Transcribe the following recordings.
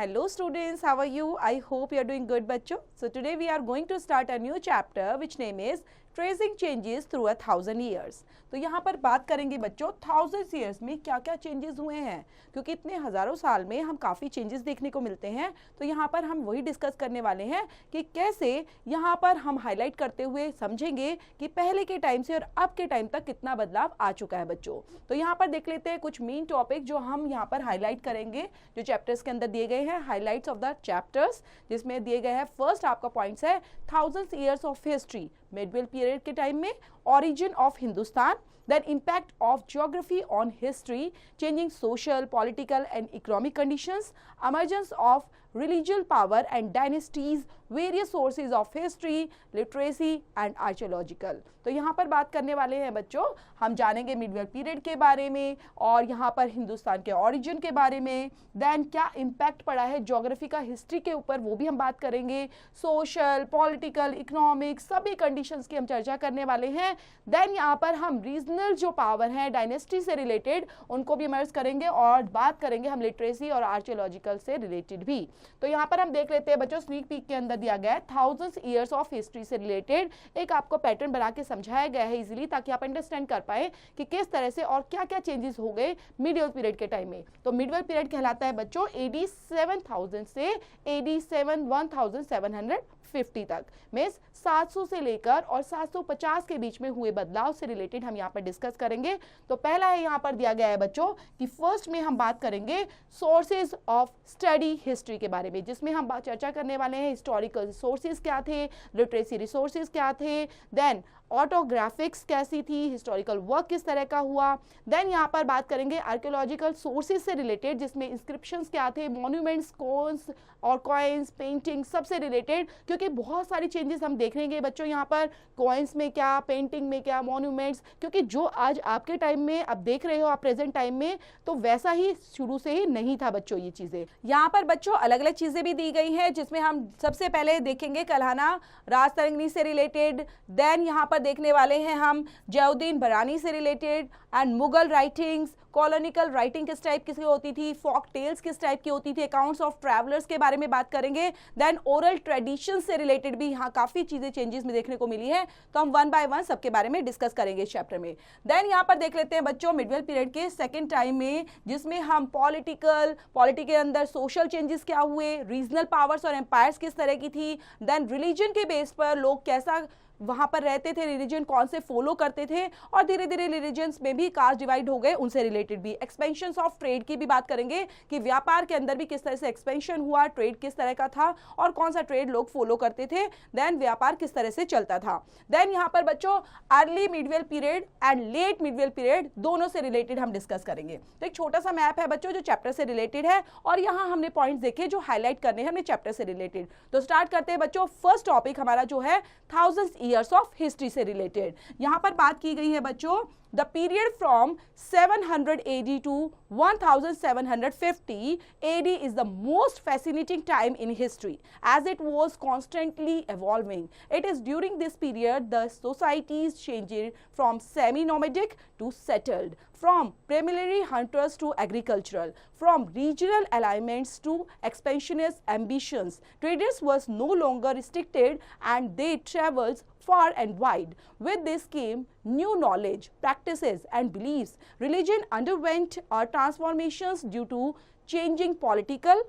Hello students, how are you? I hope you are doing good बच्चों. So today we are going to start a new chapter which name is tracing changes through 1000 years. तो यहाँ पर बात करेंगे बच्चों 1000 years में क्या क्या चेंजेस हुए हैं, क्योंकि इतने हज़ारों साल में हम काफ़ी चेंजेस देखने को मिलते हैं. तो यहाँ पर हम वही डिस्कस करने वाले हैं कि कैसे यहाँ पर हम हाईलाइट करते हुए समझेंगे कि पहले के टाइम से और अब के टाइम तक कितना बदलाव आ चुका है बच्चों. तो यहाँ पर देख लेते हैं कुछ मेन टॉपिक जो हम यहाँ पर हाईलाइट करेंगे, जो चैप्टर्स के अंदर दिए गए हैं, हाईलाइट्स ऑफ द चैप्टर्स, जिसमें दिए गए हैं. फर्स्ट आपका पॉइंट्स है 1000 years of history, Midvale period के टाइम में, origin of Hindustan, then impact of geography on history, changing social, political and economic conditions, emergence of religious power and dynasties, various sources of history, literacy and archaeological. तो यहाँ पर बात करने वाले हैं बच्चों, हम जानेंगे मिडवेल पीरियड के बारे में और यहाँ पर हिंदुस्तान के ओरिजिन के बारे में, देन क्या इम्पैक्ट पड़ा है ज्योग्राफी का हिस्ट्री के ऊपर वो भी हम बात करेंगे, सोशल, पॉलिटिकल, इकोनॉमिक सभी कंडीशंस की हम चर्चा करने वाले हैं. देन यहाँ पर हम रीजनल जो पावर हैं डायनेस्टी से रिलेटेड उनको भी इमर्ज करेंगे और बात करेंगे हम लिटरेसी और आर्कियोलॉजिकल से रिलेटेड भी. तो यहाँ पर हम देख लेते हैं बच्चों, स्नीक पीक के अंदर दिया गया है 1000 ईयर्स ऑफ हिस्ट्री से रिलेटेड एक आपको पैटर्न बना के समझाया गया है इजीली, ताकि आप अंडरस्टैंड कर पाए कि किस तरह से और क्या क्या चेंजेस हो गए मिडवेल पीरियड के टाइम में. तो मिडवेल पीरियड कहलाता है बच्चों AD 7000 से AD 1750 तक, मींस 700 से लेकर और 750 के बीच में हुए बदलाव से रिलेटेड हम यहाँ पर डिस्कस करेंगे. तो पहला है यहाँ पर दिया गया है बच्चों कि फर्स्ट में हम बात करेंगे सोर्सेज ऑफ स्टडी हिस्ट्री के बारे में, जिसमें हम चर्चा करने वाले हैं हिस्टोरिकल सोर्सेज क्या थे, लिटरेसी रिसोर्सेज क्या थे, देन ऑटोग्राफिक्स कैसी थी, हिस्टोरिकल वर्क किस तरह का हुआ. देन यहाँ पर बात करेंगे आर्कियोलॉजिकल सोर्सेज से रिलेटेड, जिसमें इंस्क्रिप्शंस क्या थे, मॉन्यूमेंट्स, कोन्स और कॉइन्स, पेंटिंग सबसे रिलेटेड, क्योंकि बहुत सारी चेंजेस हम देखेंगे बच्चों यहाँ पर, कॉइन्स में क्या, पेंटिंग में क्या, मॉन्यूमेंट्स, क्योंकि जो आज आपके टाइम में आप देख रहे हो आप प्रेजेंट टाइम में, तो वैसा ही शुरू से ही नहीं था बच्चों ये चीज़ें. यहाँ पर बच्चों अलग अलग चीज़ें भी दी गई हैं, जिसमें हम सबसे पहले देखेंगे कल्हाना राजतरंगिणी से रिलेटेड, देन यहाँ पर देखने वाले हैं हम जयुद्दीन बरानी से related, and Mughal writings, कॉलोनिकल writing किस टाइप की होती थी, फॉक टेल्स किस टाइप की होती थी, अकाउंट्स ऑफ ट्रैवलर्स के बारे में बात करेंगे. देन ओरल ट्रेडिशन से रिलेटेड भी यहाँ काफ़ी चीज़ें चेंजेस में देखने को मिली है, तो हम वन बाय वन सबके बारे में डिस्कस करेंगे इस चैप्टर में. देन यहाँ पर देख लेते हैं बच्चों मिडवेल पीरियड के सेकेंड टाइम में, जिसमें हम पॉलिटी के अंदर सोशल चेंजेस क्या हुए, रीजनल पावर्स और एम्पायर्स किस तरह की थी, देन रिलीजन के बेस पर लोग कैसा वहां पर रहते थे, रिलीजन कौन से फॉलो करते थे, और धीरे धीरे रिलीजन्स में भी कास्ट डिवाइड हो गए, उनसे रिलेटेड भी. एक्सपेंशन ऑफ ट्रेड की भी बात करेंगे कि व्यापार के अंदर भी किस तरह से एक्सपेंशन हुआ, ट्रेड किस तरह का था और कौन सा ट्रेड लोग फॉलो करते थे, देन व्यापार किस तरह से चलता था. देन यहाँ पर बच्चों early medieval period and late medieval period दोनों से रिलेटेड हम डिस्कस करेंगे. तो एक छोटा सा मैप है बच्चों जो चैप्टर से रिलेटेड है, और यहाँ हमने पॉइंट्स देखे जो हाईलाइट करने हैं हमने चैप्टर से रिलेटेड. तो स्टार्ट करते हैं बच्चों. फर्स्ट टॉपिक हमारा जो है 1000 ईयर्स ऑफ हिस्ट्री से रिलेटेड. यहां पर बात की गई है बच्चों the period from 700 AD to 1750 AD is the most fascinating time in history as it was constantly evolving. It is during this period the societies changed from semi-nomadic to settled, from primarily hunters to agricultural, from regional alignments to expansionist ambitions. Traders was no longer restricted and they traveled far and wide. With this came new knowledge, practices and beliefs. Religion underwent transformations due to changing political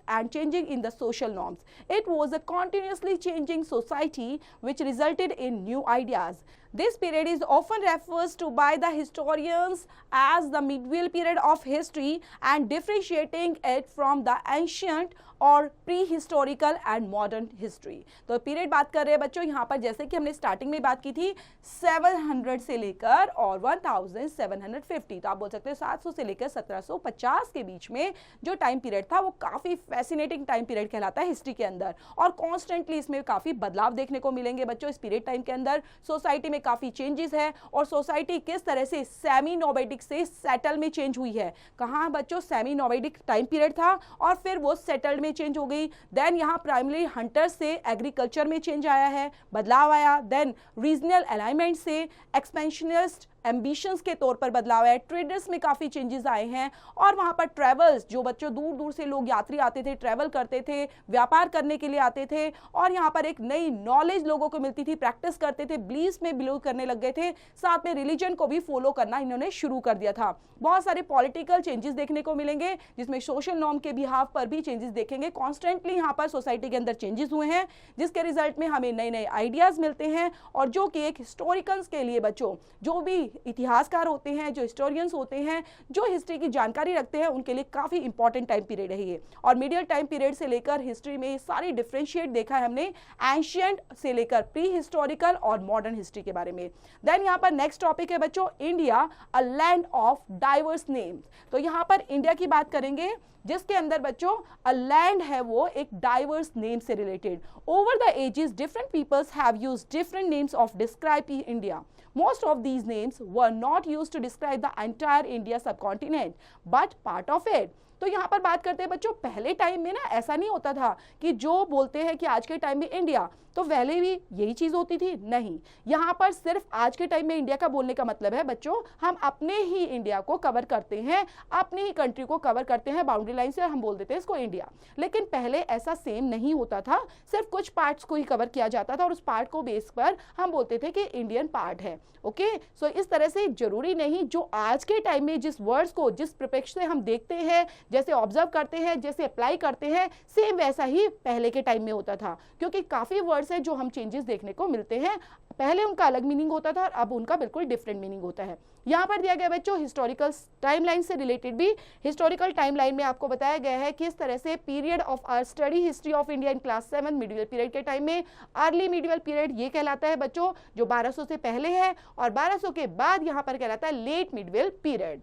and changing in the social norms. It was a continuously changing society which resulted in new ideas. This period is often referred to by the historians as the medieval period of history and differentiating it from the ancient और pre historical and modern history. तो period बात कर रहे हैं बच्चों यहाँ पर, जैसे कि हमने स्टार्टिंग में बात की थी 700 से लेकर और 1750, तो आप बोल सकते हैं 700 से लेकर 1750 के बीच में जो टाइम पीरियड था वो काफ़ी फैसिनेटिंग टाइम पीरियड कहलाता है हिस्ट्री के अंदर, और कॉन्स्टेंटली इसमें काफ़ी बदलाव देखने को मिलेंगे बच्चों. इस पीरियड टाइम के अंदर सोसाइटी में काफ़ी चेंजेस है, और सोसाइटी किस तरह से सेमी नोमैडिक से सेटल में चेंज हुई है. कहाँ बच्चों सेमी नोमैडिक टाइम पीरियड था और फिर वो सेटल्ड में चेंज हो गई. देन यहाँ प्राइमरी हंटर से एग्रीकल्चर में चेंज आया है, बदलाव आया. देन रीजनल अलाइनमेंट से एक्सपेंशनिस्ट एम्बिशंस के तौर पर बदलाव है, ट्रेडर्स में काफ़ी चेंजेस आए हैं, और वहाँ पर ट्रेवल्स, जो बच्चों दूर दूर से लोग यात्री आते थे, ट्रैवल करते थे, व्यापार करने के लिए आते थे, और यहाँ पर एक नई नॉलेज लोगों को मिलती थी, प्रैक्टिस करते थे, बिलीव्स में बिलीव करने लग गए थे, साथ में रिलीजन को भी फॉलो करना इन्होंने शुरू कर दिया था। बहुत सारे पॉलिटिकल चेंजेस देखने को मिलेंगे, जिसमें सोशल नॉर्म के बिहाफ पर भी चेंजेस देखेंगे। कॉन्स्टेंटली यहाँ पर सोसाइटी के अंदर चेंजेस हुए हैं, जिसके रिजल्ट में हमें नए नए आइडियाज मिलते हैं, और जो कि एक हिस्टोरिकल्स के लिए बच्चों, जो भी इतिहासकार होते हैं, जो हिस्टोरियंस होते हैं, जो हिस्ट्री की जानकारी रखते हैं, उनके लिए काफी इंपॉर्टेंट टाइम पीरियड है ये। और मीडियल टाइम पीरियड से लेकर हिस्ट्री में सारी डिफरेंशिएट देखा है हमने, एंशिएंट से लेकर प्री हिस्टोरिकल और मॉडर्न हिस्ट्री के बारे में। देन यहाँ पर नेक्स्ट टॉपिक है बच्चों, India a land of diverse names. तो यहाँ पर इंडिया की बात करेंगे, जिसके अंदर बच्चों अ लैंड है वो एक डाइवर्स नेम से related. Over the ages different peoples have used different names of describe India. Most of these names were not used to describe the entire India subcontinent, but part of it. तो यहाँ पर बात करते हैं बच्चों, पहले time में ना ऐसा नहीं होता था कि जो बोलते हैं कि आज के टाइम में इंडिया, तो पहले भी यही चीज होती थी, नहीं। यहाँ पर सिर्फ आज के टाइम में इंडिया का बोलने का मतलब है बच्चों, हम अपने ही इंडिया को कवर करते हैं, अपनी ही कंट्री को कवर करते हैं बाउंड्री लाइन से, हम बोल देते हैं इसको इंडिया। लेकिन पहले ऐसा सेम नहीं होता था, सिर्फ कुछ पार्ट्स को ही कवर किया जाता था, और उस पार्ट को बेस पर हम बोलते थे कि इंडियन पार्ट है। ओके, सो इस तरह से जरूरी नहीं, जो आज के टाइम में जिस वर्ड्स को जिस परिप्रेक्ष्य से हम देखते हैं, जैसे ऑब्जर्व करते हैं, जैसे अप्लाई करते हैं, सेम वैसा ही पहले के टाइम में होता था। क्योंकि काफी वर्ड्स है जो हम चेंजेस देखने को मिलते हैं, पहले उनका अलग मीनिंग होता था, अब उनका बिल्कुल डिफरेंट मीनिंग होता है। यहाँ पर दिया गया बच्चों हिस्टोरिकल टाइमलाइन से रिलेटेड भी, हिस्टोरिकल टाइमलाइन में आपको बताया गया है किस तरह से period of our study history of India in class 7 medieval period के टाइम में, अर्ली मिडिवल पीरियड ये कहलाता है बच्चों जो 1200 से पहले है, और 1200 के बाद यहाँ पर कहलाता है लेट मिडिवल पीरियड।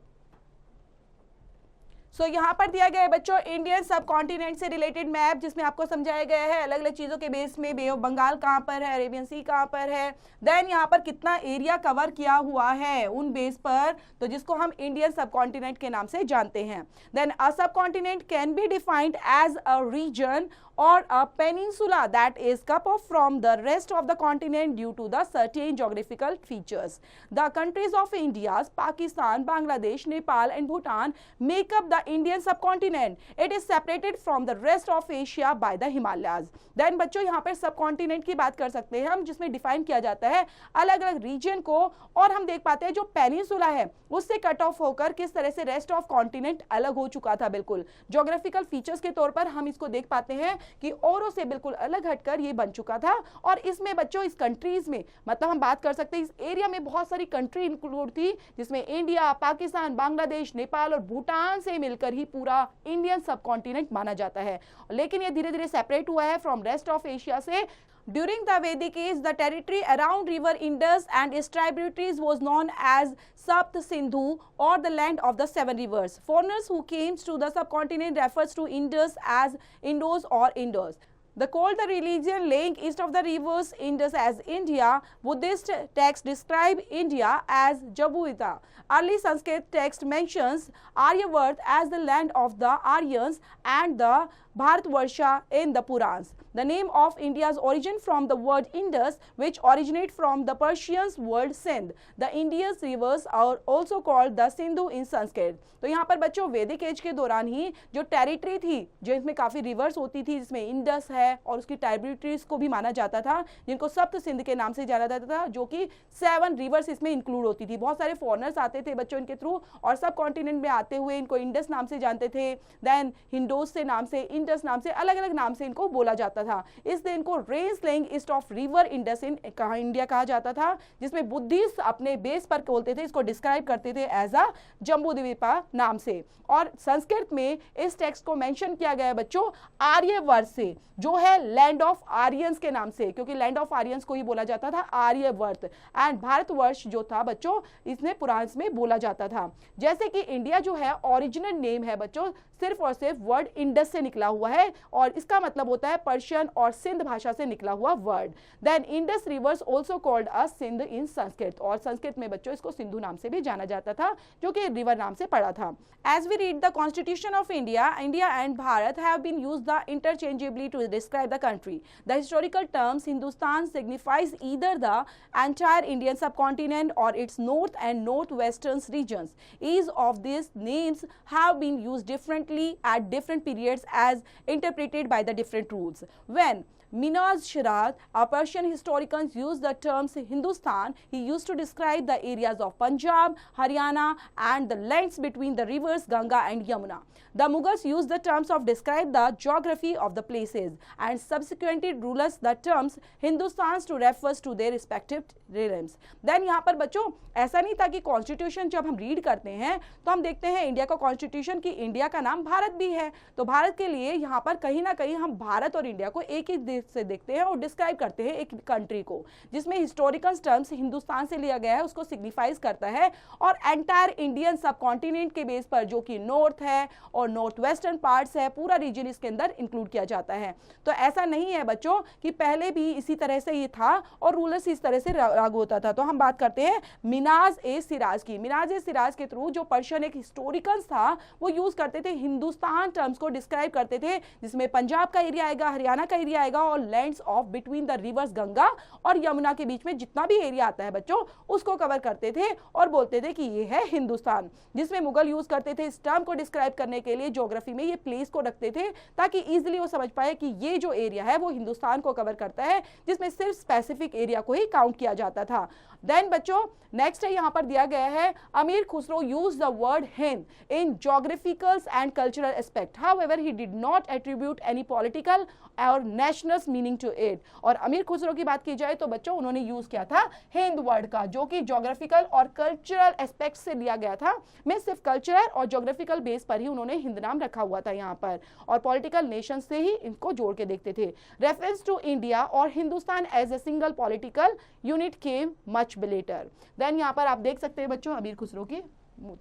सो यहाँ पर दिया गया है बच्चों इंडियन सब कॉन्टिनेंट से रिलेटेड मैप, जिसमें आपको समझाया गया है अलग अलग चीज़ों के बेस में, बे ऑफ बंगाल कहाँ पर है, अरेबियन सी कहाँ पर है, देन यहाँ पर कितना एरिया कवर किया हुआ है उन बेस पर, तो जिसको हम इंडियन सब कॉन्टिनेंट के नाम से जानते हैं। Then a subcontinent can be defined as a region or a peninsula that is cut off from the rest of the continent due to the certain geographical features. The countries of India, Pakistan, Bangladesh, Nepal and Bhutan make up the Indian subcontinent. It is separated from the rest of Asia by the Himalayas. Then बच्चों यहाँ पर सब continent की बात कर सकते हैं हम, जिसमें डिफाइन किया जाता है अलग अलग रीजन को, और हम देख पाते हैं जो पेनिनसुला है उससे कट ऑफ होकर किस तरह से रेस्ट ऑफ कॉन्टिनेंट अलग हो चुका था। बिल्कुल ज्योग्राफिकल फीचर्स के तौर पर हम इसको देख पाते हैं कि औरों से बिल्कुल अलग हटकर ये बन चुका था। और इसमें बच्चों इस कंट्रीज में, मतलब हम बात कर सकते हैं इस एरिया में बहुत सारी कंट्री इंक्लूड थी, जिसमें इंडिया, पाकिस्तान, बांग्लादेश, नेपाल और भूटान से मिलकर ही पूरा इंडियन सब कॉन्टिनेंट माना जाता है। लेकिन ये धीरे धीरे सेपरेट हुआ है फ्रॉम रेस्ट ऑफ एशिया से। During the Vedic age, the territory around river Indus and its tributaries was known as Sapt Sindhu, or the land of the 7 rivers. Foreigners who came to the subcontinent refers to Indus as Indos or Indus. The called the religion laying east of the rivers Indus as India. Buddhist texts describe India as Jabuita. Early Sanskrit text mentions Aryavart as the land of the Aryans and the Bharatvarsha in the Purans. The name of India's origin from the word Indus, which originate from the Persian word Sindh. The India's rivers are also called the Sindhu in Sanskrit. तो यहाँ पर बच्चों वैदिक as के दौरान ही जो territory थी, जो इसमें काफ़ी रिवर्स होती थी, जिसमें इंडस है और उसकी ट्राइब्यूटरीज को भी माना जाता था, जिनको सप्त सिंध के नाम से जाना जाता था, जो कि 7 रिवर्स इसमें इंक्लूड होती थी। बहुत सारे फॉरनर्स आते थे बच्चों इनके थ्रू, और सब कॉन्टिनेंट में आते हुए इनको इंडस नाम से जानते थे, देन हिंडोस से नाम से, इंडस नाम से, अलग अलग नाम से इनको बोला जाता था। इसलिए इनको range laying east of river Indus in India कहा जाता था, जिसमें बुद्धिस्ट अपने बेस पर बोलते थे, इसको डिस्क्राइब करते थे एज अ जम्बूद्वीपा नाम से। और संस्कृत में इस टेक्स्ट को मेंशन किया गया है बच्चों आर्यवर्त से, जो है लैंड ऑफ आर्यंस के नाम से, क्योंकि लैंड ऑफ आर्यंस को ही बोला जाता था आर्यवर्त। एंड भारतवर्ष जो था बच्चों, इसमें पुराण में बोला जाता था। जैसे कि इंडिया जो है ओरिजिनल नेम है बच्चों सिर्फ और सिर्फ वर्ड इंडस से निकला हुआ है, और इसका मतलब होता है पर्शियन पर्शियन और सिंध भाषा से निकला हुआ word. Then Indus rivers also called as Sindh in Sanskrit, और संस्कृत में बच्चों इसको सिंधु नाम से भी जाना जाता था, जो कि रिवर नाम से पड़ा था। As we read the Constitution of India, India and Bharat have been used interchangeably to describe the country. The historical terms Hindustan signifies either the entire Indian subcontinent or its north and northwestern regions. Each of these names have been used differently at different periods as interpreted by the different rules. When Minaz Shiraz, a Persian historian, used the terms Hindustan, he used to describe the areas of Punjab, Haryana and the lands between the rivers Ganga and Yamuna. The Mughals used the terms of describe the geography of the places, and subsequently rulers the terms Hindustan to refers to their respective realms. Then यहाँ पर बच्चों ऐसा नहीं था कि constitution जब हम read करते हैं तो हम देखते हैं इंडिया का कॉन्स्टिट्यूशन कि इंडिया का नाम भारत भी है, तो भारत के लिए यहाँ पर कहीं ना कहीं हम भारत और इंडिया को एक ही देश से देखते हैं और डिस्क्राइब करते हैं एक कंट्री को, जिसमें हिस्टोरिकल टर्म्स हिंदुस्तान से लिया गया है उसको सिग्निफाइज करता है, और एंटायर इंडियन सब कॉन्टिनेंट के बेस पर जो कि नॉर्थ है और नॉर्थ वेस्टर्न पार्ट्स है, पूरा रीजन इसके अंदर इंक्लूड किया जाता है। तो ऐसा नहीं है बच्चों कि पहले भी इसी तरह से ये था और रूलर्स इस तरह से लागू होता था। तो हम बात करते हैं मिनाज ए सिराज की। मिनाज ए सिराज के थ्रू जो पर्शियन एक हिस्टोरिकल था वो यूज करते थे हिंदुस्तान टर्म्स को डिस्क्राइब करते थे, जिसमें पंजाब का एरिया आएगा, हरियाणा का एरिया आएगा और lands of between the reverse Ganga और यमुना के बीच में जितना भी एरिया आता है बच्चों उसको कवर करते थे और बोलते थे कि ये है हिंदुस्तान। जिसमें मुगल यूज करते थे इस टर्म को डिस्क्राइब करने के लिए ज्योग्राफी में ये प्लेस को रखते थे ताकि इजीली वो समझ पाए कि ये जो एरिया है वो हिंदुस्तान को कवर करता है, जिसमें सिर्फ स्पेसिफिक एरिया को ही काउंट किया जाता था। देन बच्चों नेक्स्ट है यहाँ पर दिया गया है अमीर Khusro use the word Hind in geographical and cultural aspect, however he did not attribute any political और नेशनल मीनिंग टू इट। और अमीर खुसरो की बात की जाए तो बच्चों उन्होंने यूज किया था हिंद वर्ड का, जो कि जोग्राफिकल और कल्चरल एस्पेक्ट से लिया गया था। मैं सिर्फ कल्चरल और जोग्राफिकल बेस पर ही उन्होंने हिंद नाम रखा हुआ था यहाँ पर, और पॉलिटिकल नेशन से ही इनको जोड़ के देखते थे। रेफरेंस टू इंडिया और Hindustan as a single political unit came much later. Then यहाँ पर आप देख सकते हैं बच्चों अमीर खुसरो की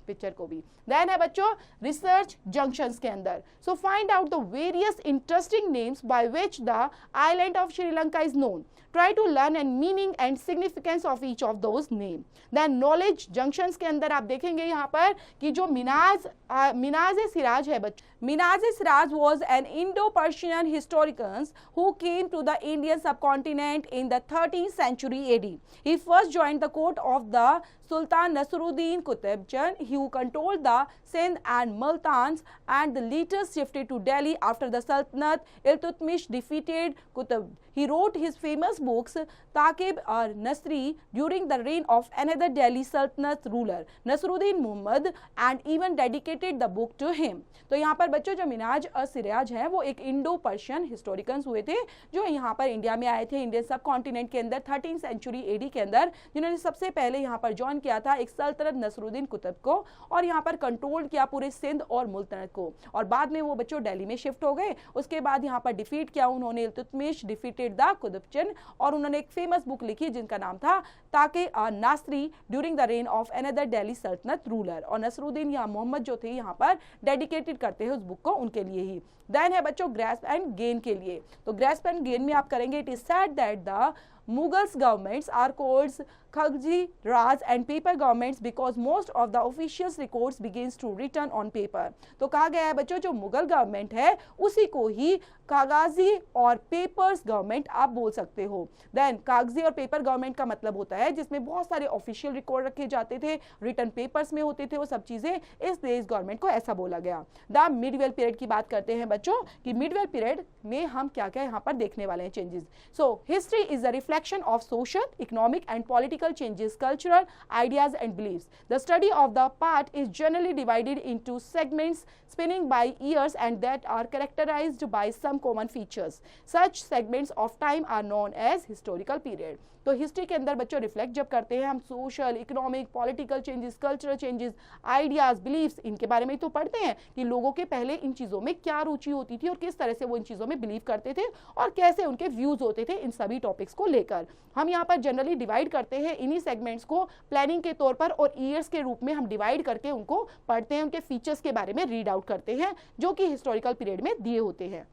पिक्चर को भी। देन है बच्चों रिसर्च जंक्शंस के अंदर, so find out the various interesting names by which the island of Sri Lanka is known, try to learn and meaning and significance of each of those name. Then knowledge junctions के अंदर आप देखेंगे यहाँ पर कि जो मिनाज ए सिराज है बच्चों, Minaz Siraj was an Indo-Persian historian who came to the Indian subcontinent in the 13th century AD. He first joined the court of the Sultan Nasruddin Qutb, who controlled the Sindh and Multans, and later shifted to Delhi after the Sultanate Iltutmish defeated Qutb. He wrote his famous books Taqib or Nasri during the reign of another Delhi Sultanate ruler, Nasruddin Muhammad, and even dedicated the book to him. तो यहाँ पर बच्चों जो मिनाज और सिराज हैं वो एक Indo Persian हिस्टोरिकन्स हुए थे जो यहाँ पर इंडिया में आए थे, इंडियन सब कॉन्टिनेंट के अंदर 13th सेंचुरी एडी के अंदर, जिन्होंने सबसे पहले यहाँ पर ज्वाइन किया था एक सल्तनत नसरुद्दीन कुतुब को और यहाँ पर कंट्रोल किया पूरे सिंध और मुल्तनत को, और बाद में वो बच्चों दिल्ली में शिफ्ट हो गए। उसके बाद यहाँ पर डिफीट किया उन्होंने इल्तुतमिश डिफीटेड द कुतुबचन, और उन्होंने एक फेमस बुक लिखी जिनका नाम था ताके नासरी during the rain of another Delhi सल्तनत रूलर, और नसरुद्दीन या मोहम्मद जो थे यहाँ पर डेडिकेटेड करते हैं उस बुक को उनके लिए ही। देन है बच्चों ग्रैस्प एंड गेन के लिए, तो ग्रैस्प एंड गेन में आप करेंगे it is said that the Mughals governments are called Khagji, Raj and paper governments because most of the officials records begins to written on paper। तो कहा गया है बच्चों जो मुगल गवर्नमेंट है उसी को ही कागजी और पेपर्स गवर्नमेंट आप बोल सकते हो। देन कागजी और पेपर गवर्नमेंट का मतलब होता है जिसमें बहुत सारे ऑफिशियल रिकॉर्ड रखे जाते थे, रिटन पेपर्स में होते थे वो सब चीजें, इसलिए इस गवर्नमेंट को ऐसा बोला गया। द मिडवेल पीरियड की बात करते हैं बच्चों कि मिडवेल पीरियड में हम क्या क्या यहाँ पर देखने वाले हैं changes. So history is the reflection of social, economic and political changes, cultural ideas and beliefs. The study of the part is generally divided into segments spanning by years and that are characterized by some common features. Such segments of time are known as historical period. तो history के अंदर बच्चों reflect जब करते हैं हम social, economic, political changes, cultural changes, ideas, beliefs, इनके बारे में तो पढ़ते हैं कि लोगों के पहले इन चीज़ों में क्या रुचि होती थी और किस तरह से वो इन चीज़ों में बिलीव करते थे और कैसे उनके व्यूज होते थे इन सभी टॉपिक्स को लेकर। हम यहाँ पर जनरली डिवाइड करते हैं इन्हीं सेगमेंट्स को प्लानिंग के तौर पर और ईयर्स के रूप में हम डिवाइड करके उनको पढ़ते हैं, उनके फीचर्स के बारे में रीड आउट करते हैं जो कि हिस्टोरिकल पीरियड में दिए होते हैं।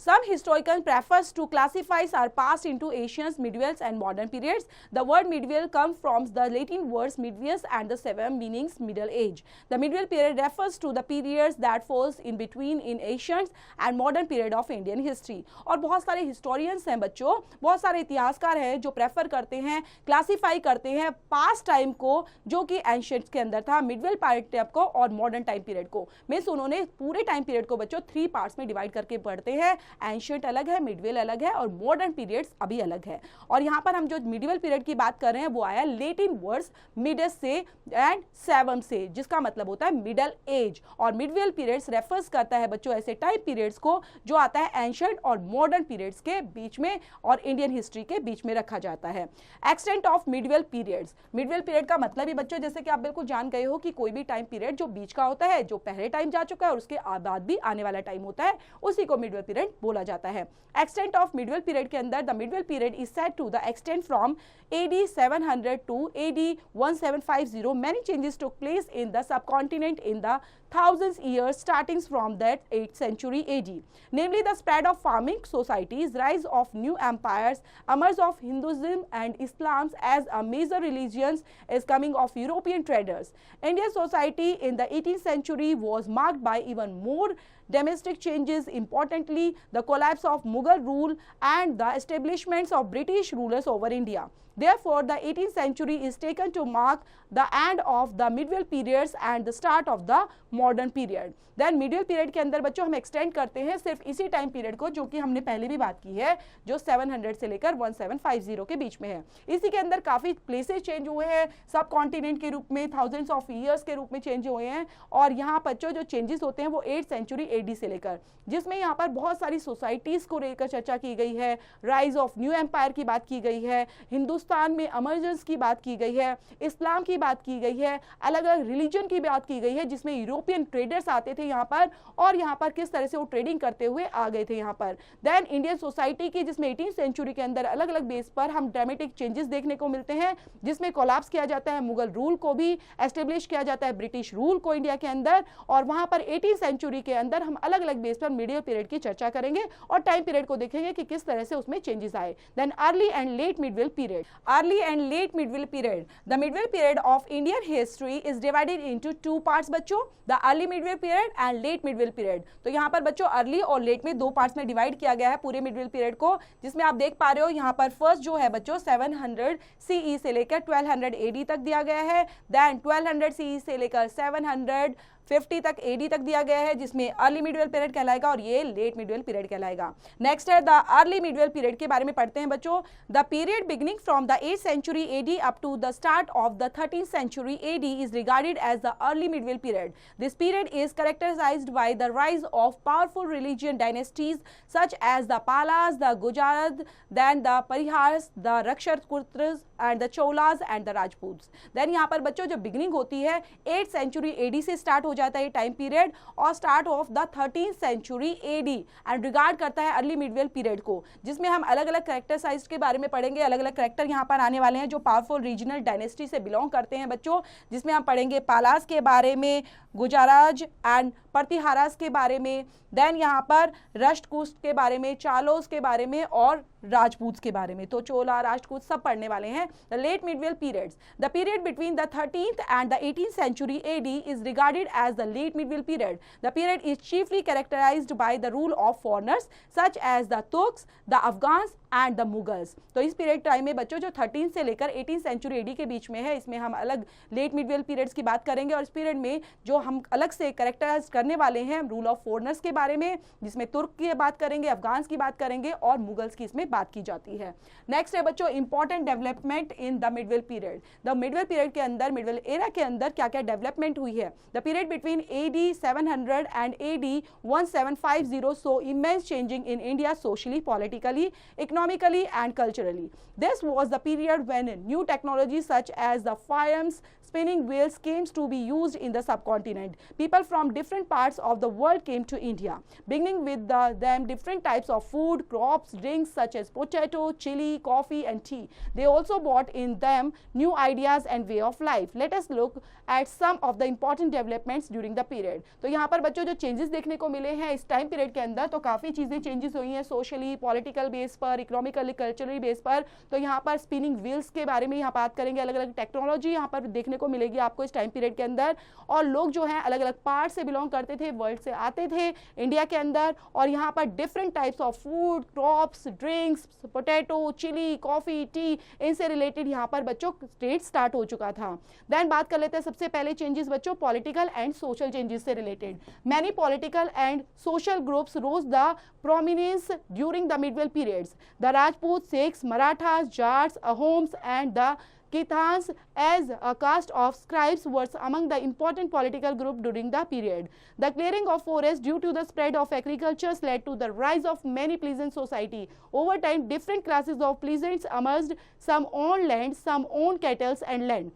Some historians prefers to classify our past into ancient, medieval and modern periods. The word medieval comes from the Latin words medievus and the seven meanings middle age. The medieval period refers to the periods that falls in between in ancient and modern period of Indian history. और बहुत सारे historians हैं बच्चों, बहुत सारे इतिहासकार हैं जो प्रेफर करते हैं, क्लासीफाई करते हैं पास्ट टाइम को जो कि एंशियंट के अंदर था, मिडवेल पीरियड को और मॉडर्न टाइम पीरियड को। मींस उन्होंने पूरे टाइम पीरियड को बच्चों 3 पार्ट्स में डिवाइड करके पढ़ते हैं। एंशियंट अलग है, मिडवेल अलग है और मॉडर्न पीरियड्स अभी अलग है। और यहाँ पर हम जो मिडवेल पीरियड की बात कर रहे हैं वो आया लेटिन वर्ड्स मिडस से एंड सेवम से, जिसका मतलब होता है मिडल एज। और मिडवेल पीरियड्स रेफर्स करता है बच्चों ऐसे टाइम पीरियड्स को जो आता है एंशियंट और मॉडर्न पीरियड्स के बीच में और इंडियन हिस्ट्री के बीच में रखा जाता है। Extent of Midvale periods, Midvale period का मतलब ही बच्चों जैसे कि आप बिल्कुल जान गए हो कि कोई भी टाइम पीरियड जो बीच का होता है, जो पहले टाइम जा चुका है और उसके बाद भी आने वाला टाइम होता है, उसी को मिडवेल पीरियड बोला जाता है। एक्सटेंट ऑफ मिडवेल पीरियड के अंदर the medieval period is said to the extend from AD 700 to AD 1750. Many changes took place in the subcontinent in the thousands years starting from that 8th century AD. Namely, the spread of farming societies, rise of new empires, emergence of Hinduism and Islam as a major religions is coming of European traders. Indian society in the 18th century was marked by even more domestic changes, importantly the collapse of Mughal rule and the establishments of British rulers over India. Therefore, the 18th century is taken to mark the end of the medieval periods and the start of the modern period. Then medieval period के अंदर बच्चों हम extend करते हैं सिर्फ इसी time period को जो कि हमने पहले भी बात की है, जो 700 से लेकर 1750 के बीच में है। इसी के अंदर काफ़ी प्लेसेस चेंज हुए हैं, सब कॉन्टिनेंट के रूप में, थाउजेंड्स ऑफ ईयर्स के रूप में चेंज हुए हैं। और यहाँ बच्चों जो चेंजेस होते हैं वो 8th सेंचुरी AD से लेकर, जिसमें यहाँ पर बहुत सारी सोसाइटीज़ को लेकर चर्चा की गई है, राइज ऑफ न्यू एम्पायर की बात की गई है, हिंदुस्तान में एमर्जेंस की बात की गई है, इस्लाम की बात की गई है, अलग अलग रिलीजन की बात की गई है, जिसमें यूरोपियन ट्रेडर्स आते थे यहाँ पर और यहाँ पर किस तरह से वो ट्रेडिंग करते हुए आ गए थे यहाँ पर। देन इंडियन सोसाइटी की जिसमें 18th सेंचुरी के अंदर अलग अलग बेस पर हम ड्रामेटिक चेंजेस देखने को मिलते हैं, जिसमें कोलैप्स किया जाता है, मुगल रूल को भी एस्टेब्लिश किया जाता है, ब्रिटिश रूल को इंडिया के अंदर। और वहाँ पर 18th सेंचुरी के अंदर हम अलग अलग बेस पर मीडियल पीरियड की चर्चा करेंगे और टाइम पीरियड को देखेंगे कि किस तरह से उसमें चेंजेस आए। Then early and late medieval period, early and late medieval period, the medieval period of Indian history is divided into 2 parts बच्चों, the early medieval period and late medieval period. तो यहाँ पर बच्चों अर्ली और late में 2 parts में divide किया गया है पूरे मिडवेल पीरियड को, जिसमें आप देख पा रहे हो यहाँ पर फर्स्ट जो है बच्चों 700 CE से लेकर 1200 AD तक दिया गया है। देन 1200 CE से लेकर 750 तक AD तक दिया गया है, जिसमें अर्ली मिडवेल पीरियड कहलाएगा और ये लेट मिडवेल पीरियड कहलाएगा। नेक्स्ट है द अर्ली मिडवेल पीरियड के बारे में पढ़ते हैं बच्चों। The period beginning from the 8th century AD up to the start of the 13th century AD is regarded as the early medieval period. This period is characterized by the rise of powerful religion dynasties such as the Palas, the Gujarat, then the Parihars, the Rakshakutras and the Cholas and the Rajputs. Then यहाँ पर बच्चों जो beginning होती है 8th century AD से start हो जाता है टाइम पीरियड और start of the 13th century AD and regard करता है अर्ली मिडवेल पीरियड को, जिसमें हम अलग अलग कैरेक्टर साइज के बारे में पढ़ेंगे। अलग अलग कैरेक्टर यहाँ पर आने वाले हैं जो पावरफुल रीजनल डायनेस्टी से बिलोंग करते हैं बच्चों, जिसमें हम पढ़ेंगे पालास के बारे में, गुजाराज एंड प्रतिहारास के बारे में, देन यहाँ पर राष्ट्रकूट के बारे में, चालोस के बारे में और राजपूत के बारे में। तो चोला, राष्ट्रकूट सब पढ़ने वाले हैं। The late medieval periods, the period between the 13th and the 18th century AD is regarded as the late medieval period. The period is chiefly characterized by the rule of foreigners such as the Turks, the Afghans and the Mughals. तो इस period time में बच्चों जो 13 से लेकर 18th century AD के बीच में है, इसमें हम अलग लेट मिडवेल पीरियड्स की बात करेंगे। और इस पीरियड में जो हम अलग से कैरेक्टराइज करने वाले हैं रूल ऑफ फॉरेनर्स के बारे में, जिसमें तुर्क की बात करेंगे, अफगान्स की बात करेंगे और मुगल्स की इसमें बात की जाती है। नेक्स्ट है बच्चों important development in the medieval period. The medieval period के अंदर, मिडवेल एरा के अंदर क्या क्या डेवलपमेंट हुई है। The period between AD 700 and AD 1750 so immense changing in India socially, politically, economically and culturally. This was the period when new technologies such as the firearms, spinning wheels came to be used in the subcontinent. People from different parts of the world came to India, beginning with them different types of food, crops, drinks such as potato, chili, coffee and tea. They also brought in them new ideas and way of life. Let us look at some of the important developments during the period. तो यहाँ पर बच्चों जो changes देखने को मिले हैं इस टाइम पीरियड के अंदर, तो काफ़ी चीज़ें चेंजेस हुई हैं सोशली, पॉलिटिकल बेस पर, इकोनॉमिकली, कल्चरली बेस पर. तो यहाँ पर स्पिनिंग व्हील्स के बारे में यहाँ बात करेंगे, अलग अलग टेक्नोलॉजी यहाँ पर देखने को मिलेगी आपको इस टाइम पीरियड के अंदर. और लोग जो हैं अलग अलग पार्ट से बिलोंग करते थे, वर्ल्ड से आते थे इंडिया के अंदर, और यहाँ पर different types of food, crops, drinks, potato, chilli, coffee, tea, इनसे रिलेटेड यहाँ पर बच्चों स्टेट स्टार्ट हो चुका था. देन बात कर लेते हैं सबसे पहले चेंजेस बच्चों पॉलिटिकल एंड सोशल चेंजेस से related. Many political and social groups rose the prominence during the medieval periods. The Rajputs, Sikhs, Marathas, Jats, Ahoms and the Kithans as a caste of scribes were among the important political group during the period. The clearing of forests due to the spread of agriculture led to the rise of many peasant society. Over time, different classes of peasants emerged. Some owned land, some owned cattle and land,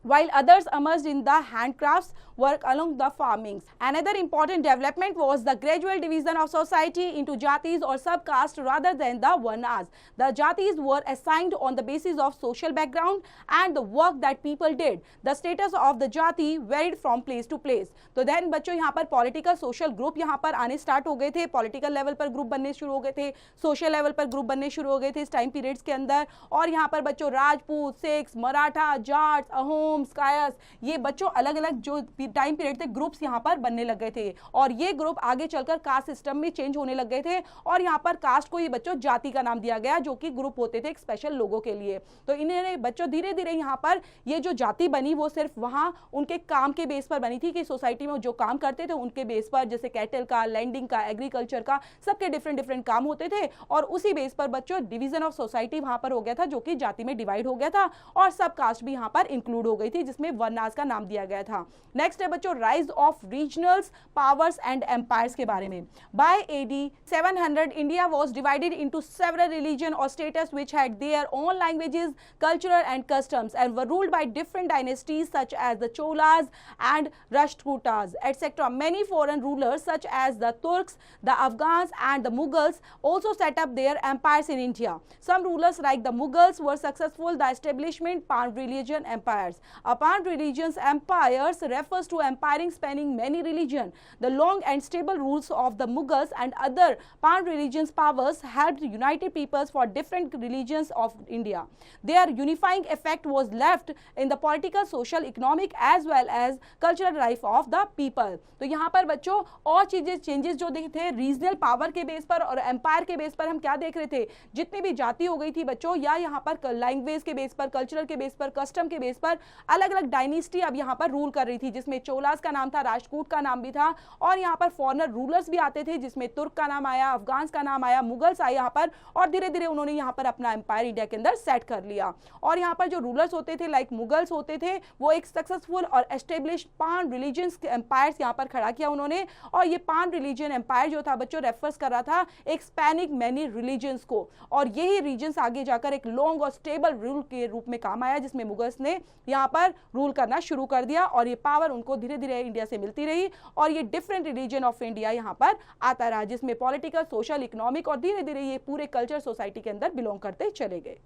while others emerged in the handcrafts work along the farmings. Another important development was the gradual division of society into jatis or subcaste rather than the varnas. The jatis were assigned on the basis of social background and the work that people did. The status of the jati varied from place to place. तो then बच्चों यहाँ पर political social group यहाँ पर आने start हो गए थे, पॉलिटिकल लेवल पर ग्रुप बनने शुरू हो गए थे, सोशल लेवल पर ग्रुप बनने शुरू हो गए थे इस टाइम पीरियड्स के अंदर. और यहाँ पर बच्चों राजपूत, सिख्स, मराठा, जाट्स, अहोम्स, कायस, ये बच्चों अलग अलग जो टाइम पीरियड थे ग्रुप्स यहाँ पर बनने लग गए थे. और ये ग्रुप आगे चलकर कास्ट सिस्टम में चेंज होने लग गए थे और यहाँ पर कास्ट को ये बच्चों जाति का नाम दिया गया जो कि ग्रुप होते थे एक स्पेशल लोगों के लिए. तो इन्हें बच्चों धीरे धीरे यहाँ पर ये जो जाति बनी वो सिर्फ वहाँ उनके काम के बेस पर बनी थी कि सोसाइटी में जो काम करते थे उनके बेस पर, जैसे कैटल का, लैंडिंग का, एग्रीकल्चर का, सबके डिफरेंट डिफरेंट काम होते थे और उसी बेस पर बच्चों डिवीजन ऑफ सोसाइटी वहां पर हो गया था जो कि जाति में डिवाइड हो गया था और सब कास्ट भी यहाँ पर इंक्लूड हो गई थी जिसमें वर्नास का नाम दिया गया था. नेक्स्ट है बच्चों rise of regionals powers and empires के बारे में. By AD 700 India was divided into several religion और states which had their own languages, cultural and customs and were ruled by different dynasties such as the Cholas and Rashtrakutas etcetera. Many foreign rulers such as the Turks, the Afghans and the Mughals also set up their empires in India. Some rulers like the Mughals were successful the establishment pan-religion empires. A pan-religious empires refers to empiring spanning many religions. The long and stable rules of the Mughals and other pan-religious powers helped united peoples for different religions of India. Their unifying effect was left in the political, social, economic as well as cultural life of the people. तो यहाँ पर बच्चों और चीजें changes जो देखे थे regional power के बेस पर और एम्पायर के बेस पर हम क्या देख रहे थे, जितनी भी जाति हो गई थी बच्चों या यहाँ पर लैंग्वेज के बेस पर, कल्चरल के बेस पर, कस्टम के बेस पर अलग अलग डायनेस्टी अब यहाँ पर रूल कर रही थी जिसमें चोलास का नाम था, राजपूत का नाम भी था और यहाँ पर फॉरेनर रूलर्स भी आते थे जिसमें तुर्क का नाम आया, अफगान्स का नाम आया, मुगल्स आए यहाँ पर और धीरे धीरे उन्होंने यहाँ पर अपना एम्पायर इंडिया के अंदर सेट कर लिया. और यहाँ पर जो रूलर्स होते थे लाइक मुगल्स होते थे वो एक सक्सेसफुल और एस्टेब्लिश पान रिलीजियंस एम्पायर्स यहाँ पर खड़ा किया उन्होंने और ये पान रिलीजियन एम्पायर जो था बच्चों रेफर्स कर रहा था एक स्पैनिक मैनी रिलीजियंस को और यही रीजन्स आगे जाकर एक लॉन्ग और स्टेबल रूल के रूप में काम आया जिसमें मुगल्स ने यहाँ पर रूल करना शुरू कर दिया और ये पावर उनको धीरे धीरे इंडिया से मिलती रही और ये डिफरेंट रिलीजन ऑफ इंडिया यहाँ पर आता रहा जिसमें पॉलिटिकल, सोशल, इकोनॉमिक और धीरे धीरे ये पूरे कल्चर सोसाइटी के अंदर बिलोंग करते चले गए.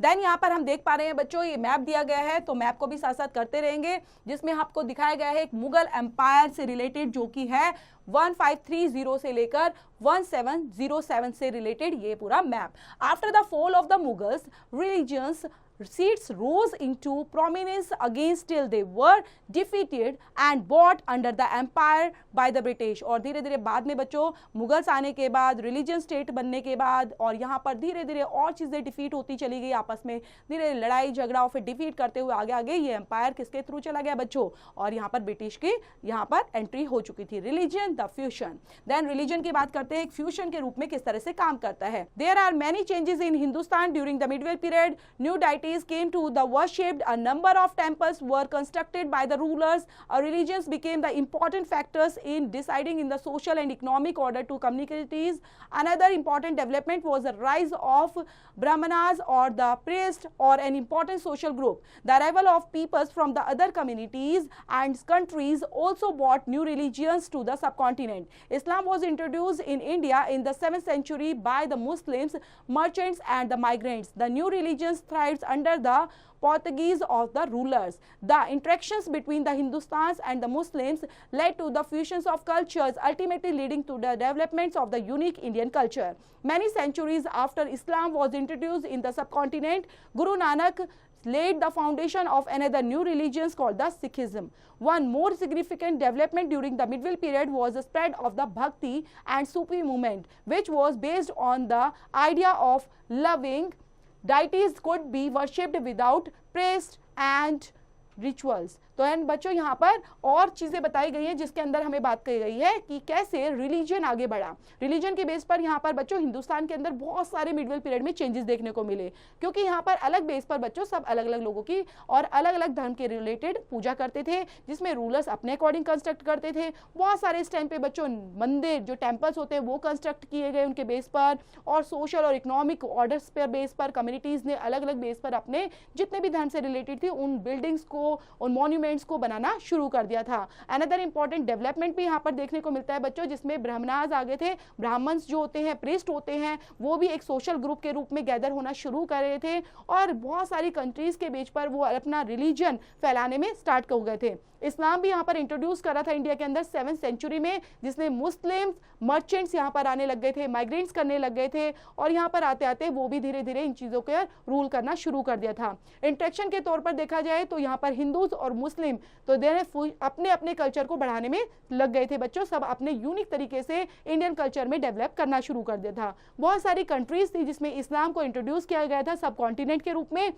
देन यहाँ पर हम देख पा रहे हैं बच्चों ये मैप दिया गया है तो मैप को भी साथ साथ करते रहेंगे जिसमें आपको दिखाया गया है एक मुगल एम्पायर से रिलेटेड जो कि है 1530 से लेकर 1707 से रिलेटेड ये पूरा map. After the fall of the Mughals religions seats rose into prominence against till they were defeated and brought under the empire by the British. और धीरे धीरे बाद में बच्चों मुगल्स आने के बाद, रिलीजियन स्टेट बनने के बाद और यहाँ पर धीरे धीरे और चीज़ें डिफीट होती चली गई आपस में, धीरे लड़ाई झगड़ा और फिर डिफीट करते हुए आगे आगे ये एम्पायर किसके थ्रू चला गया बच्चों और यहाँ पर ब्रिटिश की यहाँ पर एंट्री हो चुकी थी. Religion the fusion. Then religion की बात करते हैं एक फ्यूशन के रूप में किस तरह से काम करता है. There are many changes in Hindustan during the medieval period. New deity authorities came to the worshipped, a number of temples were constructed by the rulers. Religions became the important factors in deciding in the social and economic order to communities. Another important development was the rise of Brahmanas or the priest or an important social group. The arrival of peoples from the other communities and countries also brought new religions to the subcontinent. Islam was introduced in India in the 7th century by the Muslims, merchants and the migrants. The new religions thrived under the Portuguese of the rulers. The interactions between the Hindustans and the Muslims led to the fusions of cultures, ultimately leading to the developments of the unique Indian culture. Many centuries after Islam was introduced in the subcontinent, Guru Nanak laid the foundation of another new religion called the Sikhism. One more significant development during the medieval period was the spread of the Bhakti and Sufi movement, which was based on the idea of loving deities could be worshipped without priest and rituals. तो and बच्चों यहाँ पर और चीज़ें बताई गई हैं जिसके अंदर हमें बात कही गई है कि कैसे रिलीजन आगे बढ़ा। रिलीजन के बेस पर यहाँ पर बच्चों हिंदुस्तान के अंदर बहुत सारे मिडवेल पीरियड में चेंजेस देखने को मिले, क्योंकि यहाँ पर अलग बेस पर बच्चों सब अलग अलग लोगों की और अलग अलग धर्म के रिलेटेड पूजा करते थे, जिसमें रूलर्स अपने अकॉर्डिंग कंस्ट्रक्ट करते थे। बहुत सारे इस टाइम पे बच्चों मंदिर जो टेम्पल्स होते हैं वो कंस्ट्रक्ट किए गए उनके बेस पर, और सोशल और इकोनॉमिक ऑर्डर्स पर बेस पर कम्युनिटीज़ ने अलग अलग बेस पर अपने जितने भी धर्म से रिलेटेड थी उन बिल्डिंग्स को, उन मॉन्यूमेंट्स को बनाना शुरू कर दिया था। अनदर इंपॉर्टेंट डेवलपमेंट भी यहाँ पर देखने को मिलता है बच्चों, जिसमें ब्राह्मणास आ गए थे। ब्राह्मण्स जो होते हैं, प्रीस्ट होते हैं, वो भी एक सोशल ग्रुप के रूप में गैदर होना शुरू कर रहे थे और बहुत सारी कंट्रीज के बीच पर वो अपना रिलीजन फैलाने में स्टार्ट हो गए थे। इस्लाम भी यहाँ पर इंट्रोड्यूस करा था इंडिया के अंदर 7th सेंचुरी में, जिसमें मुस्लिम मर्चेंट्स यहाँ पर आने लग गए थे, माइग्रेंट्स करने लग गए थे, और यहाँ पर आते आते वो भी धीरे धीरे इन चीज़ों के रूल करना शुरू कर दिया था। इंट्रैक्शन के तौर पर देखा जाए तो यहाँ पर हिंदूज और मुस्लिम तो अपने अपने कल्चर को बढ़ाने में लग गए थे बच्चों, सब अपने यूनिक तरीके से इंडियन कल्चर में डेवलप करना शुरू कर दिया था। बहुत सारी कंट्रीज थी जिसमें इस्लाम को इंट्रोड्यूस किया गया था सब कॉन्टिनेंट के रूप में,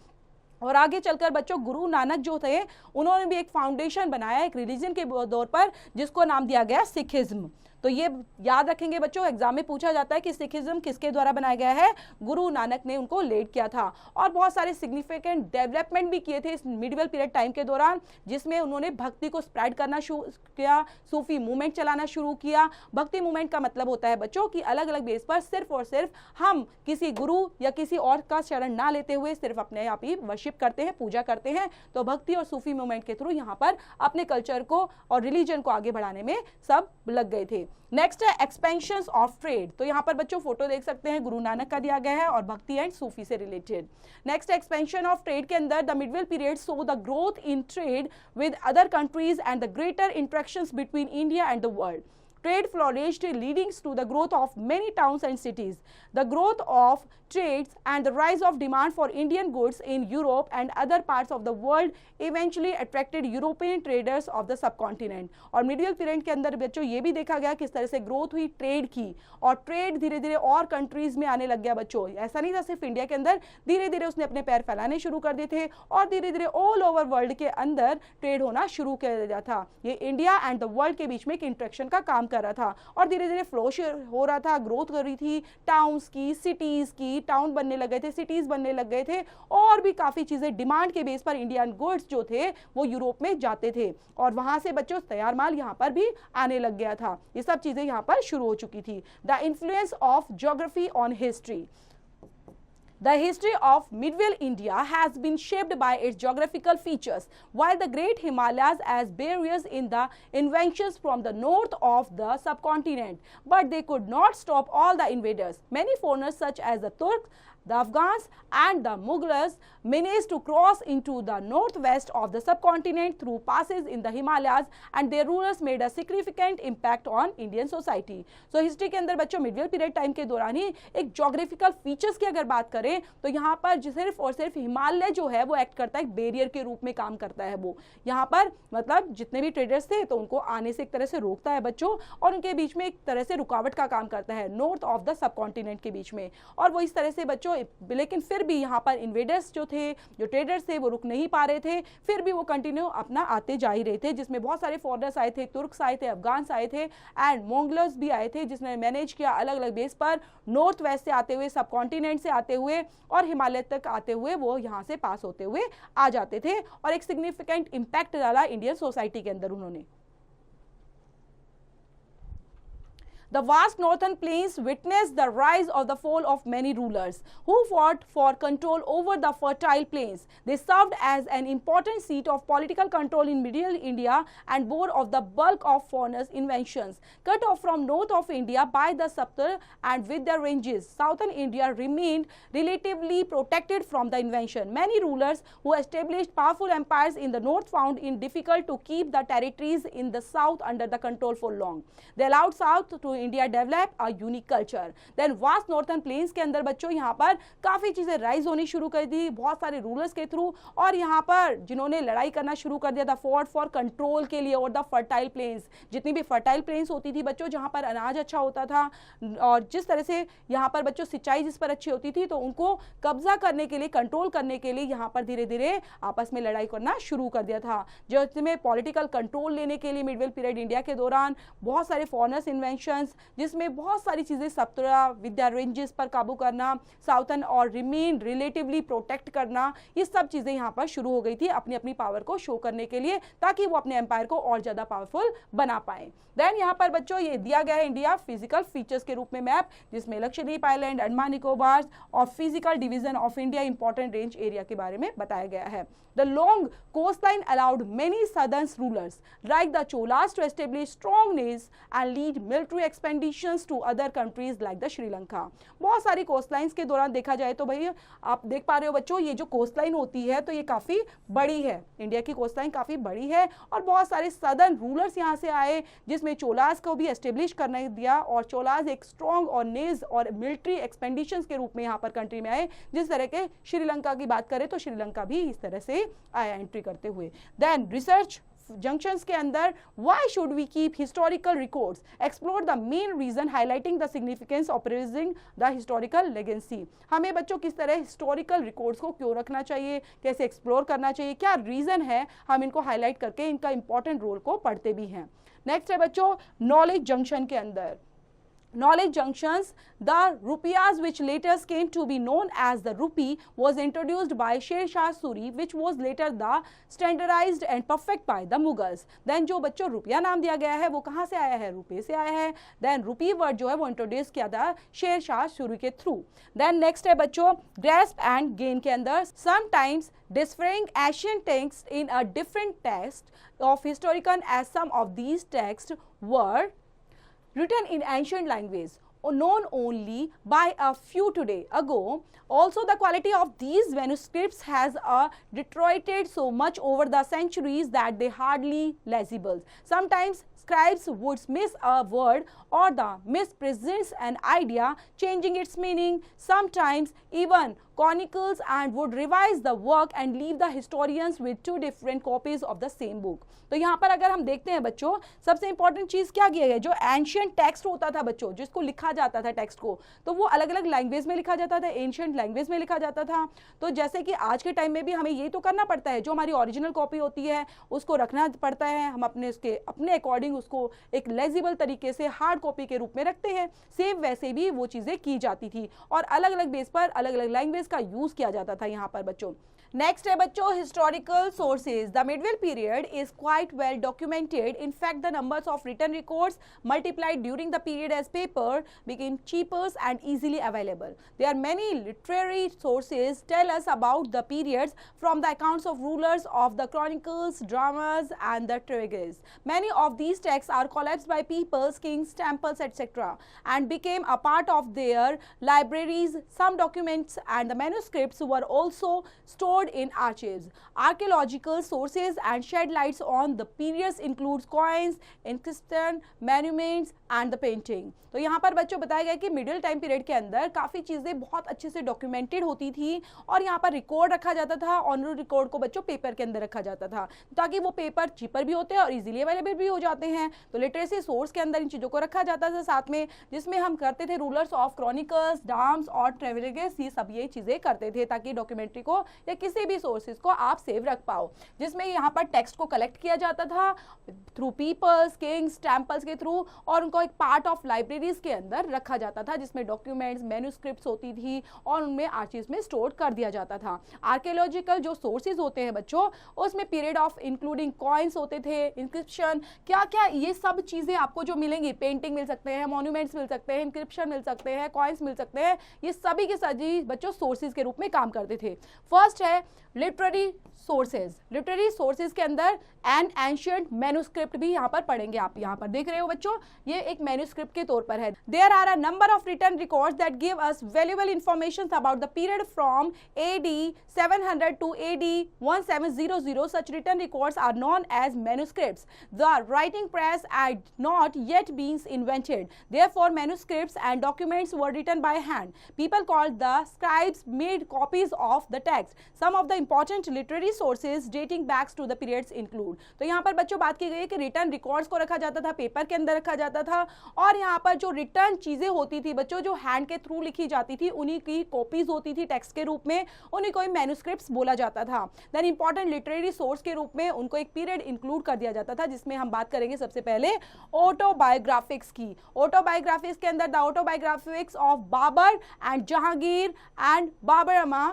और आगे चलकर बच्चों गुरु नानक जो थे उन्होंने भी एक फाउंडेशन बनाया एक रिलीजन के तौर पर, जिसको नाम दिया गया सिखिज्म। तो ये याद रखेंगे बच्चों, एग्जाम में पूछा जाता है कि सिखिज्म किसके द्वारा बनाया गया है, गुरु नानक ने उनको लीड किया था। और बहुत सारे सिग्निफिकेंट डेवलपमेंट भी किए थे इस मिडिवल पीरियड टाइम के दौरान, जिसमें उन्होंने भक्ति को स्प्रेड करना शुरू किया, सूफी मूवमेंट चलाना शुरू किया। भक्ति मूवमेंट का मतलब होता है बच्चों कि अलग अलग बेस पर सिर्फ और सिर्फ हम किसी गुरु या किसी और का शरण ना लेते हुए सिर्फ अपने आप ही वर्शिप करते हैं, पूजा करते हैं। तो भक्ति और सूफी मूवमेंट के थ्रू यहाँ पर अपने कल्चर को और रिलीजन को आगे बढ़ाने में सब लग गए थे। नेक्स्ट है एक्सपेंशन ऑफ ट्रेड। तो यहाँ पर बच्चों फोटो देख सकते हैं, गुरु नानक का दिया गया है और भक्ति एंड सूफी से related. Next expansion of trade के अंदर the medieval period so the growth in trade with other countries and the greater interactions between India and the world. Trade flourished, leading to the growth of many towns and cities. The growth of trades and the rise of demand for Indian goods in Europe and other parts of the world eventually attracted European traders of the subcontinent. और medieval period के अंदर बच्चों ये भी देखा गया किस तरह से ग्रोथ हुई ट्रेड की, और ट्रेड धीरे धीरे और कंट्रीज में आने लग गया बच्चों। ऐसा नहीं था सिर्फ इंडिया के अंदर, धीरे धीरे उसने अपने पैर फैलाने शुरू कर दिए थे और धीरे धीरे ऑल ओवर वर्ल्ड के अंदर ट्रेड होना शुरू कर दिया था। ये इंडिया एंड द वर्ल्ड के बीच में एक इंटरेक्शन का काम कर रहा था और धीरे धीरे फ्लो हो रहा था, ग्रोथ कर रही थी टाउन्स की, सिटीज की, टाउन बनने लग गए थे, सिटीज बनने लग गए थे, और भी काफी चीजें डिमांड के बेस पर इंडियन गुड्स जो थे वो यूरोप में जाते थे और वहां से बच्चों तैयार माल यहाँ पर भी आने लग गया था। ये सब चीजें यहाँ पर शुरू हो चुकी थी। The influence of geography on history. The history of medieval India has been shaped by its geographical features, while the great Himalayas as barriers in the inventions from the north of the subcontinent, but they could not stop all the invaders. Many foreigners such as the Turks, the Afghans and the Mughals managed to cross into the northwest of the subcontinent through passes in the Himalayas, and their rulers made a significant impact on Indian society. So history के अंदर बच्चों medieval period time के दौरान ही एक geographical features की अगर बात करें तो यहाँ पर सिर्फ और सिर्फ हिमालय जो है वो एक्ट करता है, एक बैरियर के रूप में काम करता है। वो यहाँ पर मतलब जितने भी ट्रेडर्स थे तो उनको आने से एक तरह से रोकता है बच्चों, और उनके बीच में एक तरह से रुकावट का काम करता है नॉर्थ ऑफ द सबकॉन्टिनेंट के बीच में। और वो इस तरह से बच्चों बच्चों, लेकिन फिर भी यहाँ पर इन्वेडर्स जो थे, जो ट्रेडर्स थे, वो रुक नहीं पा रहे थे, फिर भी वो कंटिन्यू अपना आते जा ही रहे थे, जिसमें बहुत सारे फॉरेनर्स आए थे, तुर्क्स आए थे, अफगान्स आए थे एंड मोंगल्स भी आए थे, जिसने मैनेज किया अलग अलग बेस पर नॉर्थ वेस्ट से आते हुए, सब कॉन्टिनेंट से आते हुए और हिमालय तक आते हुए वो यहाँ से पास होते हुए आ जाते थे और एक सिग्निफिकेंट इंपैक्ट डाला इंडियन सोसाइटी के अंदर उन्होंने। The vast northern plains witnessed the rise of the fall of many rulers who fought for control over the fertile plains. They served as an important seat of political control in medieval India and bore of the bulk of foreigners' inventions. Cut off from north of India by the Saptar and with their ranges, southern India remained relatively protected from the invention. Many rulers who established powerful empires in the north found it difficult to keep the territories in the south under the control for long. They allowed south to India develop a unique culture. Then vast northern plains के अंदर बच्चों यहाँ पर काफ़ी चीज़ें rise होनी शुरू कर दी बहुत सारे रूलर्स के थ्रू, और यहाँ पर जिन्होंने लड़ाई करना शुरू कर दिया था फॉर कंट्रोल के लिए और द फर्टाइल प्लेन्स, जितनी भी फर्टाइल प्लेन्स होती थी बच्चों जहाँ पर अनाज अच्छा होता था और जिस तरह से यहाँ पर बच्चों सिंचाई जिस पर अच्छी होती थी, तो उनको कब्जा करने के लिए, कंट्रोल करने के लिए यहाँ पर धीरे धीरे आपस में लड़ाई करना शुरू कर दिया था। जिसमें पॉलिटिकल कंट्रोल लेने के लिए मिडवेल पीरियड इंडिया के दौरान बहुत सारे फॉरेनर्स इन्वेंशंस, जिसमें बहुत सारी चीज़ें सप्तरा विद्या रेंजेस पर काबू करना, साउथर्न और रिमेन रिलेटिवली प्रोटेक्ट करना, ये सब चीज़ें यहाँ पर शुरू हो गई थी अपनी अपनी पावर को शो करने के लिए, ताकि वो अपने एम्पायर को और ज़्यादा पावरफुल बना पाए। देन यहाँ पर बच्चों ये दिया गया है इंडिया फिजिकल फीचर्स के रूप में मैप, जिसमें लक्षद्वीप आइलैंड, अंडमान निकोबार और physical division of India important range area के बारे में बताया गया है। The long coastline allowed many southern rulers like the Cholas to establish strong navies and lead military expeditions to other countries like the Sri Lanka. बहुत सारी कोस्टलाइंस के दौरान देखा जाए तो भाई आप देख पा रहे हो बच्चों, ये जो कोस्टलाइन होती है तो ये काफ़ी बड़ी है, इंडिया की कोस्टलाइन काफ़ी बड़ी है और बहुत सारे सदर्न रूलर्स यहाँ से आए, जिसमें चोलास को भी एस्टेब्लिश करने दिया और चोलास एक स्ट्रॉन्ग और नेव्स और मिलिट्री एक्सपेंडिशंस के रूप में यहाँ पर कंट्री में आए। जिस तरह के श्रीलंका की बात करें तो श्रीलंका भी इस तरह से आया एंट्री करते हुए। देन रिसर्च जंक्शंस के अंदर why should we keep historical records, explore the main reason highlighting the significance of preserving the historical legacy. हमें बच्चों किस तरह हिस्टोरिकल रिकॉर्ड्स को क्यों रखना चाहिए, कैसे एक्सप्लोर करना चाहिए, क्या रीजन है, हम इनको हाईलाइट करके इनका इंपॉर्टेंट रोल को पढ़ते भी हैं। नेक्स्ट है बच्चों नॉलेज जंक्शन के अंदर knowledge junctions. The rupees, which later came to be known as the rupee, was introduced by Sher Shah Suri, which was later the standardized and perfect by the Mughals. Then जो बच्चों रुपया नाम दिया गया है वो कहाँ से आया है, रुपये से आया है। Then rupee word जो है वो इंट्रोड्यूस किया था शेर शाह सूरी के थ्रू। Then next है बच्चों grasp and gain के अंदर sometimes differing ancient texts in a different text of historian, as some of these texts were written in ancient language known only by a few today ago. Also, the quality of these manuscripts has deteriorated so much over the centuries that they hardly legible. Sometimes scribes would miss a word or the mispresents an idea, changing its meaning. Sometimes even chronicles and would revise the work and leave the historians with two different copies of the same book. तो यहाँ पर अगर हम देखते हैं बच्चों, सबसे important चीज़ क्या किया है, जो एंशियंट टेक्स्ट होता था बच्चों, जिसको लिखा जाता था टेक्स्ट को, तो वो अलग अलग लैंग्वेज में लिखा जाता था, एंशियंट लैंग्वेज में लिखा जाता था। तो जैसे कि आज के टाइम में भी हमें ये तो करना पड़ता है, जो हमारी ओरिजिनल कॉपी होती है उसको रखना पड़ता है, हम अपने अकॉर्डिंग उसको एक लेजिबल तरीके से हार्ड कॉपी के रूप में रखते हैं। सेम वैसे भी वो चीज़ें की जाती थी और अलग अलग बेस पर अलग अलग लैंग्वेज का यूज़ किया जाता था यहाँ पर बच्चों। नेक्स्ट है बच्चों historical sources. The medieval period is quite well documented. In fact, the numbers of written records multiplied during the period as paper became cheaper and easily available. There are many literary sources tell us about the periods, from the accounts of rulers of the chronicles, dramas and the tragedies. Many of these texts are collapsed by peoples, kings, temples, etc. and became a part of their libraries. Some documents and the manuscripts were also stored stored in archives. Archaeological sources and shed lights on the periods includes coins, inscription, monuments and the painting. तो यहाँ पर बच्चों बताया गया कि middle time period के अंदर काफ़ी चीज़ें बहुत अच्छे से डॉक्यूमेंटेड होती थी और यहाँ पर रिकॉर्ड रखा जाता था और उन रिकॉर्ड को बच्चों पेपर के अंदर रखा जाता था ताकि वो पेपर चीपर भी होते हैं और इजीली अवेलेबल भी हो जाते हैं। तो लिटरेसी सोर्स के अंदर इन चीज़ों को रखा जाता था साथ में, जिसमें हम करते थे रूलर्स ऑफ क्रॉनिकल्स, डाम्स और ट्रेवलर्स, ये सब ये चीज़ें करते थे ताकि डॉक्यूमेंट्री को या किसी भी सोर्सेज को आप सेव रख पाओ। जिसमें यहाँ पर टेक्स्ट को कलेक्ट किया जाता था थ्रू पीपल्स, किंग्स, टेम्पल्स के थ्रू और उनको एक पार्ट ऑफ लाइब्रेरीज के अंदर रखा जाता था जिसमें डॉक्यूमेंट्स, मैन्युस्क्रिप्ट्स होती थी और उनमें आर्चीव्स में स्टोर कर दिया जाता था। आर्कियोलॉजिकल जो सोर्सेज होते हैं बच्चों, उसमें पीरियड ऑफ इंक्लूडिंग कॉइन्स होते थे, इंस्क्रिप्शन, क्या क्या ये सब चीज़ें आपको जो मिलेंगी, पेंटिंग मिल सकते हैं, मॉन्यूमेंट्स मिल सकते हैं, इंस्क्रिप्शन मिल सकते हैं, कॉइन्स मिल सकते हैं, ये सभी के सभी बच्चों सोर्सेज के रूप में काम करते थे। फर्स्ट है लिटरेरी सोर्सेज। लिटरेरी सोर्सेज के अंदर एन एंशिएंट मैन्युस्क्रिप्ट भी यहाँ पर पढ़ेंगे। आप यहाँ पर देख रहे हो बच्चों, ये एक मैन्युस्क्रिप्ट के तौर पर है। There are a number of written records that give us valuable information about the period from AD 700 to AD 1700. Such written records are known as manuscripts. The writing press had not yet been invented. Therefore, manuscripts and documents were written by hand. People called the scribes made copies of the text. Some of the important literary sources dating back to the periods include. तो यहाँ पर बच्चों बात की गई है कि return records को रखा जाता था, पेपर के अंदर रखा जाता था और यहाँ पर जो रिटर्न चीजें होती थी बच्चों, जो हैंड के थ्रू लिखी जाती थी, उन्हीं की कॉपीज होती थी टेक्स्ट के रूप में, उन्हीं को मैन्युस्क्रिप्ट्स बोला जाता था। देन इंपॉर्टेंट लिटरेरी सोर्स के रूप में उनको एक पीरियड इंक्लूड कर दिया जाता था जिसमें हम बात करेंगे सबसे पहले ऑटोबायोग्राफिक्स की। ऑटोबायोग्राफिक्स के अंदर the autobiographies of Babur and Jahangir and Baburnama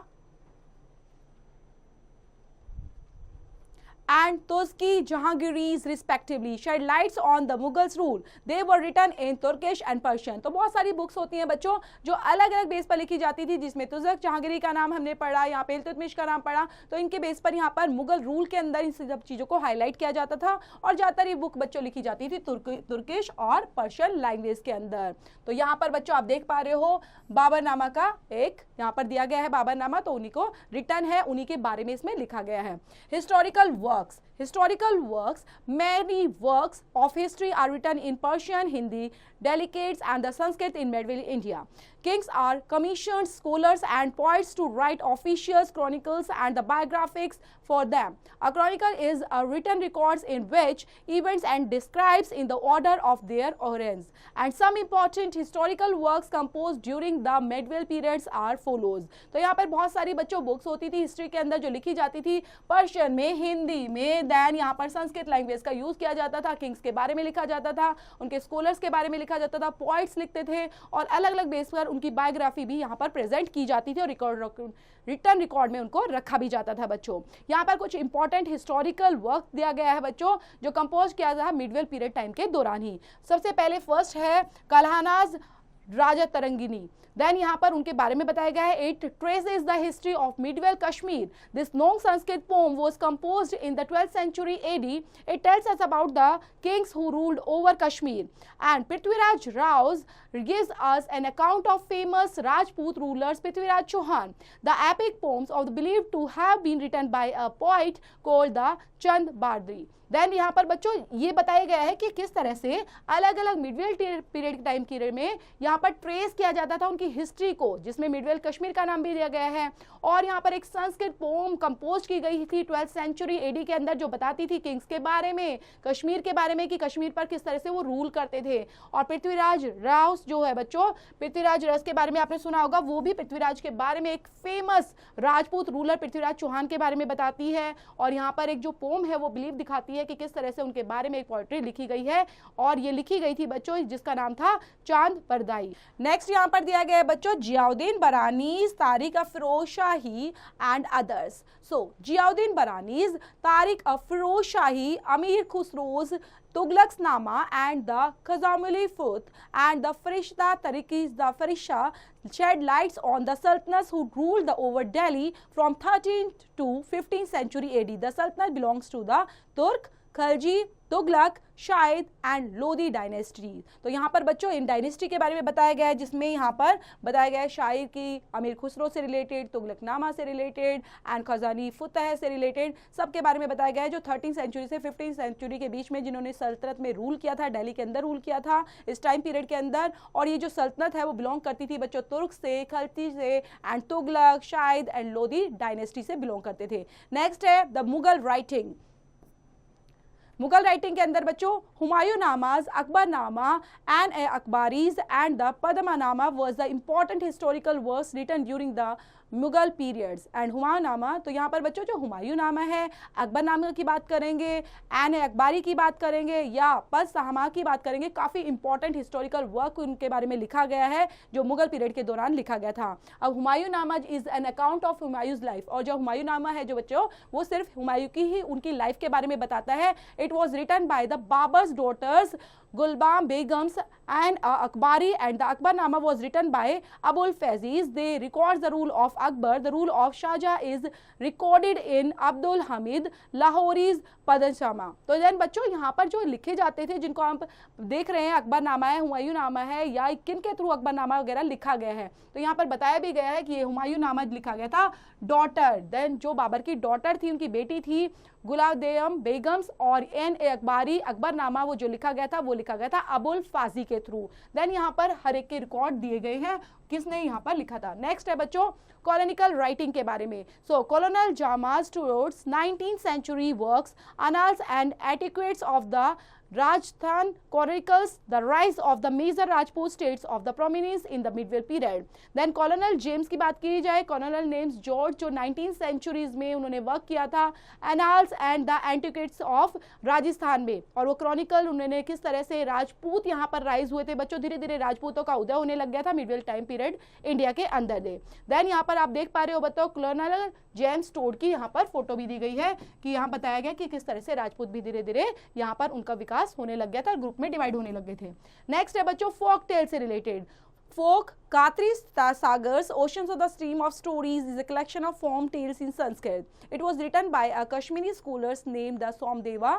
and Tuzki Jahangiris respectively shed lights on the Mughals rule. They were written in Turkish and Persian. तो बहुत सारी बुक्स होती हैं बच्चों जो अलग अलग बेस पर लिखी जाती थी, जिसमें तुजक जहांगीरी का नाम हमने पढ़ा, यहाँ पे इल्तुतमिश का नाम पढ़ा, तो इनके बेस पर यहाँ पर मुगल रूल के अंदर इन सब चीज़ों को हाईलाइट किया जाता था और ज़्यादातर ये बुक बच्चों लिखी जाती थी तुर्किश और पर्शियन लैंग्वेज के अंदर। तो यहाँ पर बच्चों आप देख पा रहे हो बाबरनामा का एक यहाँ पर दिया गया है बाबरनामा, तो उन्हीं को रिटर्न है, उन्हीं के बारे में इसमें लिखा गया है। Historical works, many works of history are written in Persian, Hindi, delicates and the Sanskrit in medieval India. Kings are commissioned scholars and poets to write officials, chronicles and the biographies for them. A chronicle is a written records in which events and describes in the order of their occurrence. And some important historical works composed during the medieval periods are follows. तो यहाँ पर बहुत सारी बच्चों books होती थी history के अंदर जो लिखी जाती थी पर्शियन में, हिंदी में, देन यहाँ पर संस्कृत लैंग्वेज का यूज किया जाता था, किंग्स के बारे में लिखा जाता था, उनके स्कॉलर्स के बारे में लिखा जाता था, पोइट्स लिखते थे और अलग अलग बेस पर उनकी बायोग्राफी भी यहाँ पर प्रेजेंट की जाती थी और रिटर्न रिकॉर्ड में उनको रखा भी जाता था बच्चों। यहाँ पर कुछ इंपॉर्टेंट हिस्टोरिकल वर्क दिया गया है बच्चों जो कंपोज किया गया मिडवेल पीरियड टाइम के दौरान ही। सबसे पहले फर्स्ट है कल्हानाज राजा तरंगिनी। देन यहाँ पर उनके बारे में बताया गया है it traces the history of medieval Kashmir. This long Sanskrit poem was composed in the 12th century AD. It tells us about the kings who ruled over Kashmir. And Prithviraj Rao gives us an account of famous Rajput rulers Prithviraj Chauhan. The epic poems are believed to have been written by a poet called the Chand Bardri. Then यहाँ पर बच्चों ये बताया गया है कि किस तरह से अलग अलग मिडवेल पीरियड टाइम पीरियड में यहाँ पर ट्रेस किया जाता था उनकी हिस्ट्री को, जिसमें मिडवेल कश्मीर का नाम भी दिया गया है। और यहाँ पर एक संस्कृत पोम कंपोज की गई थी 12th century AD के अंदर जो बताती थी किंग्स के बारे में, कश्मीर के बारे में कि कश्मीर पर किस तरह से वो रूल करते थे। और पृथ्वीराज राव जो है बच्चों, पृथ्वीराज रस के बारे में आपने सुना होगा, वो भी पृथ्वीराज के बारे में एक फेमस राजपूत रूलर पृथ्वीराज चौहान के बारे में बताती है। और यहाँ पर एक जो पोम है वो बिलीव दिखाती है कि किस तरह से उनके बारे में एक पोएट्री लिखी गई है और ये लिखी गई थी बच्चों जिसका नाम था चांद परदाई। नेक्स्ट यहाँ पर दिया गया है बच्चों जियाउद्दीन बरानीज, तारिक अफरोज शाही एंड अदर्स। सो जियाउद्दीन बरानीज, तारिक अफरोज शाही, अमीर खुसरोज, Tughlaqnama and the Khazamuli Futh and the Farishta Tariqis the Farisha shed lights on the sultanates who ruled over Delhi from 13th to 15th century AD. The sultanate belongs to the Turk Khalji, Tughlaq, Shahid and Lodhi dynasty. तो यहाँ पर बच्चों इन dynasty के बारे में बताया गया है, जिसमें यहाँ पर बताया गया है शाहिद की अमीर खुसरो से रिलेटेड, तुगलकनामा से रिलेटेड एंड खजानी फतह से रिलेटेड, सबके बारे में बताया गया है जो 13वीं सेंचुरी से 15वीं सेंचुरी के बीच में जिन्होंने सल्तनत में रूल किया था, दिल्ली के अंदर रूल किया था इस टाइम पीरियड के अंदर। और ये जो सल्तनत है वो बिलोंग करती थी बच्चों तुर्क से, खलजी से and Tughlaq, Shahid and Lodhi dynasty से बिलोंग करते थे। नेक्स्ट है the Mughal writing. Mughal writing के अंदर बच्चों Humayunnamas, Akbarnama and Akbaris and the Padmanama was the important historical works written during the Mughal periods. And Humayunnama, तो यहाँ पर बच्चों जो हुमायूनामा है, अकबरनामा की बात करेंगे, एन अकबारी की बात करेंगे या पद्मनामा की बात करेंगे, काफ़ी इंपॉर्टेंट हिस्टोरिकल वर्क उनके बारे में लिखा गया है जो मुगल पीरियड के दौरान लिखा गया था। अब Humayunnama is an account of Humayun's life, और जो हुमायूनामा है जो बच्चों वो सिर्फ हुमायूं की ही उनकी लाइफ के बारे में बताता है। It was written by the Babur's daughters Gulbam Begums and Akbari, and the Akbarnama was written by Abul Faiz. They record the rule of Akbar. The rule of Shah Jahan is recorded in Abdul Hamid Lahori's Padshama। तो then बच्चों यहाँ पर जो लिखे जाते थे जिनको आप देख रहे हैं अकबरनामा है, हुमायूनामा है या किन के थ्रू अकबरनामा वगैरह लिखा गया है, तो यहाँ पर बताया भी गया है कि ये हुमायूनामा लिखा गया था डॉटर, देन जो बाबर की डॉटर थी उनकी बेटी थी गुलाबदेम बेगम्स, और एन ए अकबारी अकबरनामा वो जो लिखा गया था वो लिखा गया था अबुल फाजी के थ्रू। देन यहाँ पर हर एक के रिकॉर्ड दिए गए हैं किसने यहाँ पर लिखा था। नेक्स्ट है बच्चों कॉलोनिकल राइटिंग के बारे में। सो कॉलोनल जामाज towards 19th century works annals and etiquettes of the Rajasthan Chronicles the rise of the major Rajput states of the prominence in the medieval period। Then Colonel James की बात की जाए, Colonel James George जो 19th centuries में उन्होंने work किया था Annals and the Etiquettes of Rajasthan में, और वो क्रॉनिकल उन्होंने किस तरह से राजपूत यहाँ पर राइज हुए थे बच्चों, धीरे धीरे राजपूतों का उदय होने लग गया था मिडवेल टाइम पीरियड इंडिया के अंदर दे। देन यहाँ पर आप देख पा रहे हो बताओ कॉलोनल जेम्स टोड की यहाँ पर फोटो भी दी गई है कि यहाँ बताया गया कि किस तरह से राजपूत भी धीरे धीरे यहाँ पर उनका विकास होने लग गया था, ग्रुप में डिवाइड होने लग गए थे। नेक्स्ट है बच्चों फोक टेल से related. Folk, Katri Sagar's Oceans of the Stream of Stories is a collection of form tales in Sanskrit. It was written by a Kashmiri scholars named the Somdeva.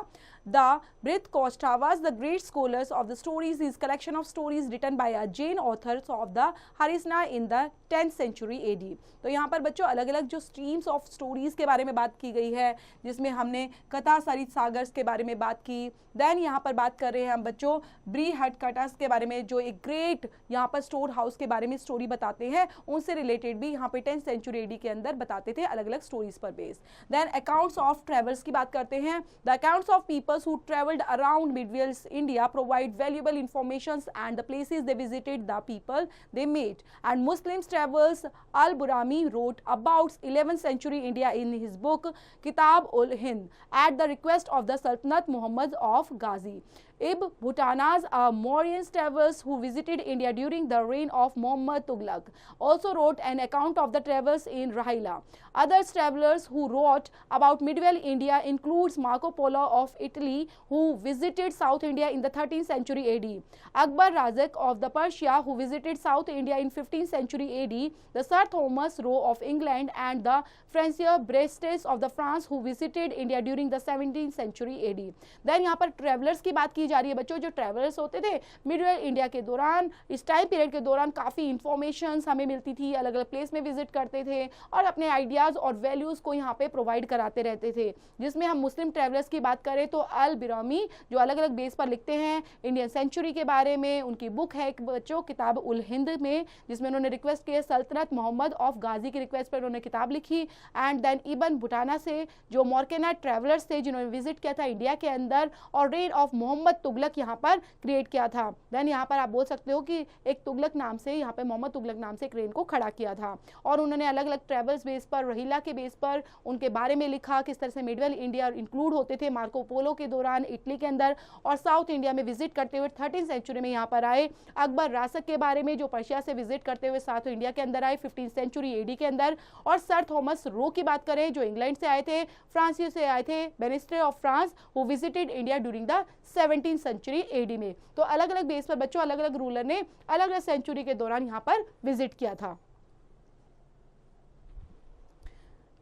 The Brit Kostavas, the great scholars of the stories, is collection of stories written by a Jain authors of the Harisna in the 10th century AD. तो यहाँ पर बच्चों अलग अलग जो streams of stories के बारे में बात की गई है, जिसमें हमने कथा सरित सागर्स के बारे में बात की। देन यहाँ पर बात कर रहे हैं हम बच्चों ब्री हट कटास के बारे में जो एक ग्रेट यहाँ पर स्टोर हाउस के बारे में स्टोरी बताते हैं, उनसे रिलेटेड भी यहाँ पे 10th century AD के अंदर बताते थे अलग अलग स्टोरीज पर based. Then accounts of travels की बात करते हैं। The accounts of peoples who travelled around medieval India provide valuable information and the places they visited, the people they met and Muslims travels Al Biruni wrote about 11th century India in his book Kitab ul Hind at the request of the Sultanate Muhammad of Ghazi. Ibn Bhutanas, a Mauryan travelers who visited India during the reign of Muhammad Tughlaq, also wrote an account of the travels in Rahila. Other travelers who wrote about medieval India includes Marco Polo of Italy, who visited South India in the 13th century AD, Akbar Razak of the Persia, who visited South India in 15th century AD, the Sir Thomas Roe of England, and the Francier Brestes of the France, who visited India during the 17th century AD. Then यहाँ पर travelers की बात की जा रही है बच्चों, जो ट्रेवलर्स होते थे मिडवेल इंडिया के दौरान, इस टाइम पीरियड के दौरान काफ़ी इंफॉर्मेशन हमें मिलती थी, अलग अलग प्लेस में विजिट करते थे और अपने आइडियाज़ और वैल्यूज़ को यहाँ पे प्रोवाइड कराते रहते थे। जिसमें हम मुस्लिम ट्रेवलर्स की बात करें तो अल बिरामी जो अलग अलग बेस पर लिखते हैं इंडियन सेंचुरी के बारे में, उनकी बुक है बच्चों किताब उल हिंद में, जिसमें उन्होंने रिक्वेस्ट किया सल्तनत मोहम्मद ऑफ गाजी की रिक्वेस्ट पर उन्होंने किताब लिखी। एंड देन इबन भुटाना से जो मॉर्केनाइट ट्रेवलर्स थे जिन्होंने विजिट किया था इंडिया के अंदर और रेन ऑफ मोहम्मद तुगलक यहाँ पर क्रिएट किया था। देन यहाँ पर आप बोल सकते हो कि एक तुगलक नाम से यहाँ पे मोहम्मद तुगलक नाम से एक रेन को खड़ा किया था और उन्होंने अलग अलग ट्रेवल्स बेस पर रहीला के बेस पर उनके बारे में लिखा, किस तरह से मिडवेल इंडिया इंक्लूड होते थे मार्को पोलो के दौरान इटली के अंदर और साउथ इंडिया में विजिट करते हुए 13th सेंचुरी में यहाँ पर आए। अकबर रासक के बारे में जो पर्शिया से विजिट करते हुए साउथ इंडिया के अंदर आए 15th सेंचुरी AD के अंदर। और सर थॉमस रो की बात करें जो इंग्लैंड से आए थे, फ्रांस से आए थे, बेनिस्ट्रे of France who visited India during the 17th century AD में। तो अलग अलग बेस पर बच्चों अलग अलग रूलर ने अलग अलग सेंचुरी के दौरान यहाँ पर विजिट किया था।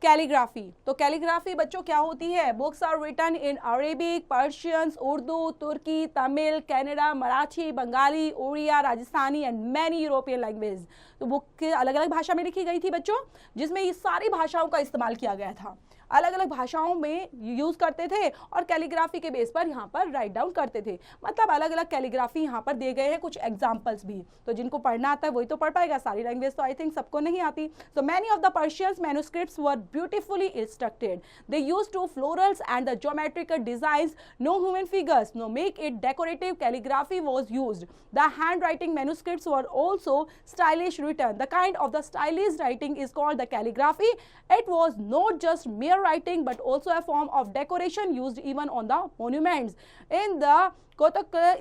कैलीग्राफी। तो कैलीग्राफी बच्चों क्या होती है? Books are written in Arabic, Persian, Urdu, Turki, Tamil, Kannada, Marathi, Bengali, Oriya, Rajasthani and many European language. तो बुक अलग अलग भाषा में लिखी गई थी बच्चों, जिसमें ये सारी भाषाओं का इस्तेमाल किया गया था, अलग अलग भाषाओं में यूज करते थे और कैलीग्राफी के बेस पर यहाँ पर राइट डाउन करते थे। मतलब अलग अलग कैलीग्राफी यहाँ पर दिए गए हैं, कुछ एग्जाम्पल्स भी। तो जिनको पढ़ना आता है वही तो पढ़ पाएगा, सारी लैंग्वेज तो आई थिंक सबको नहीं आती। So many of the Persians manuscripts were beautifully instructed, they used to florals and the geometrical designs, no human figures, no make it decorative calligraphy was used. The handwriting manuscripts were also stylish written. The kind of the stylish writing is called the calligraphy. It was not just mere writing but also a form of decoration used even on the monuments. In the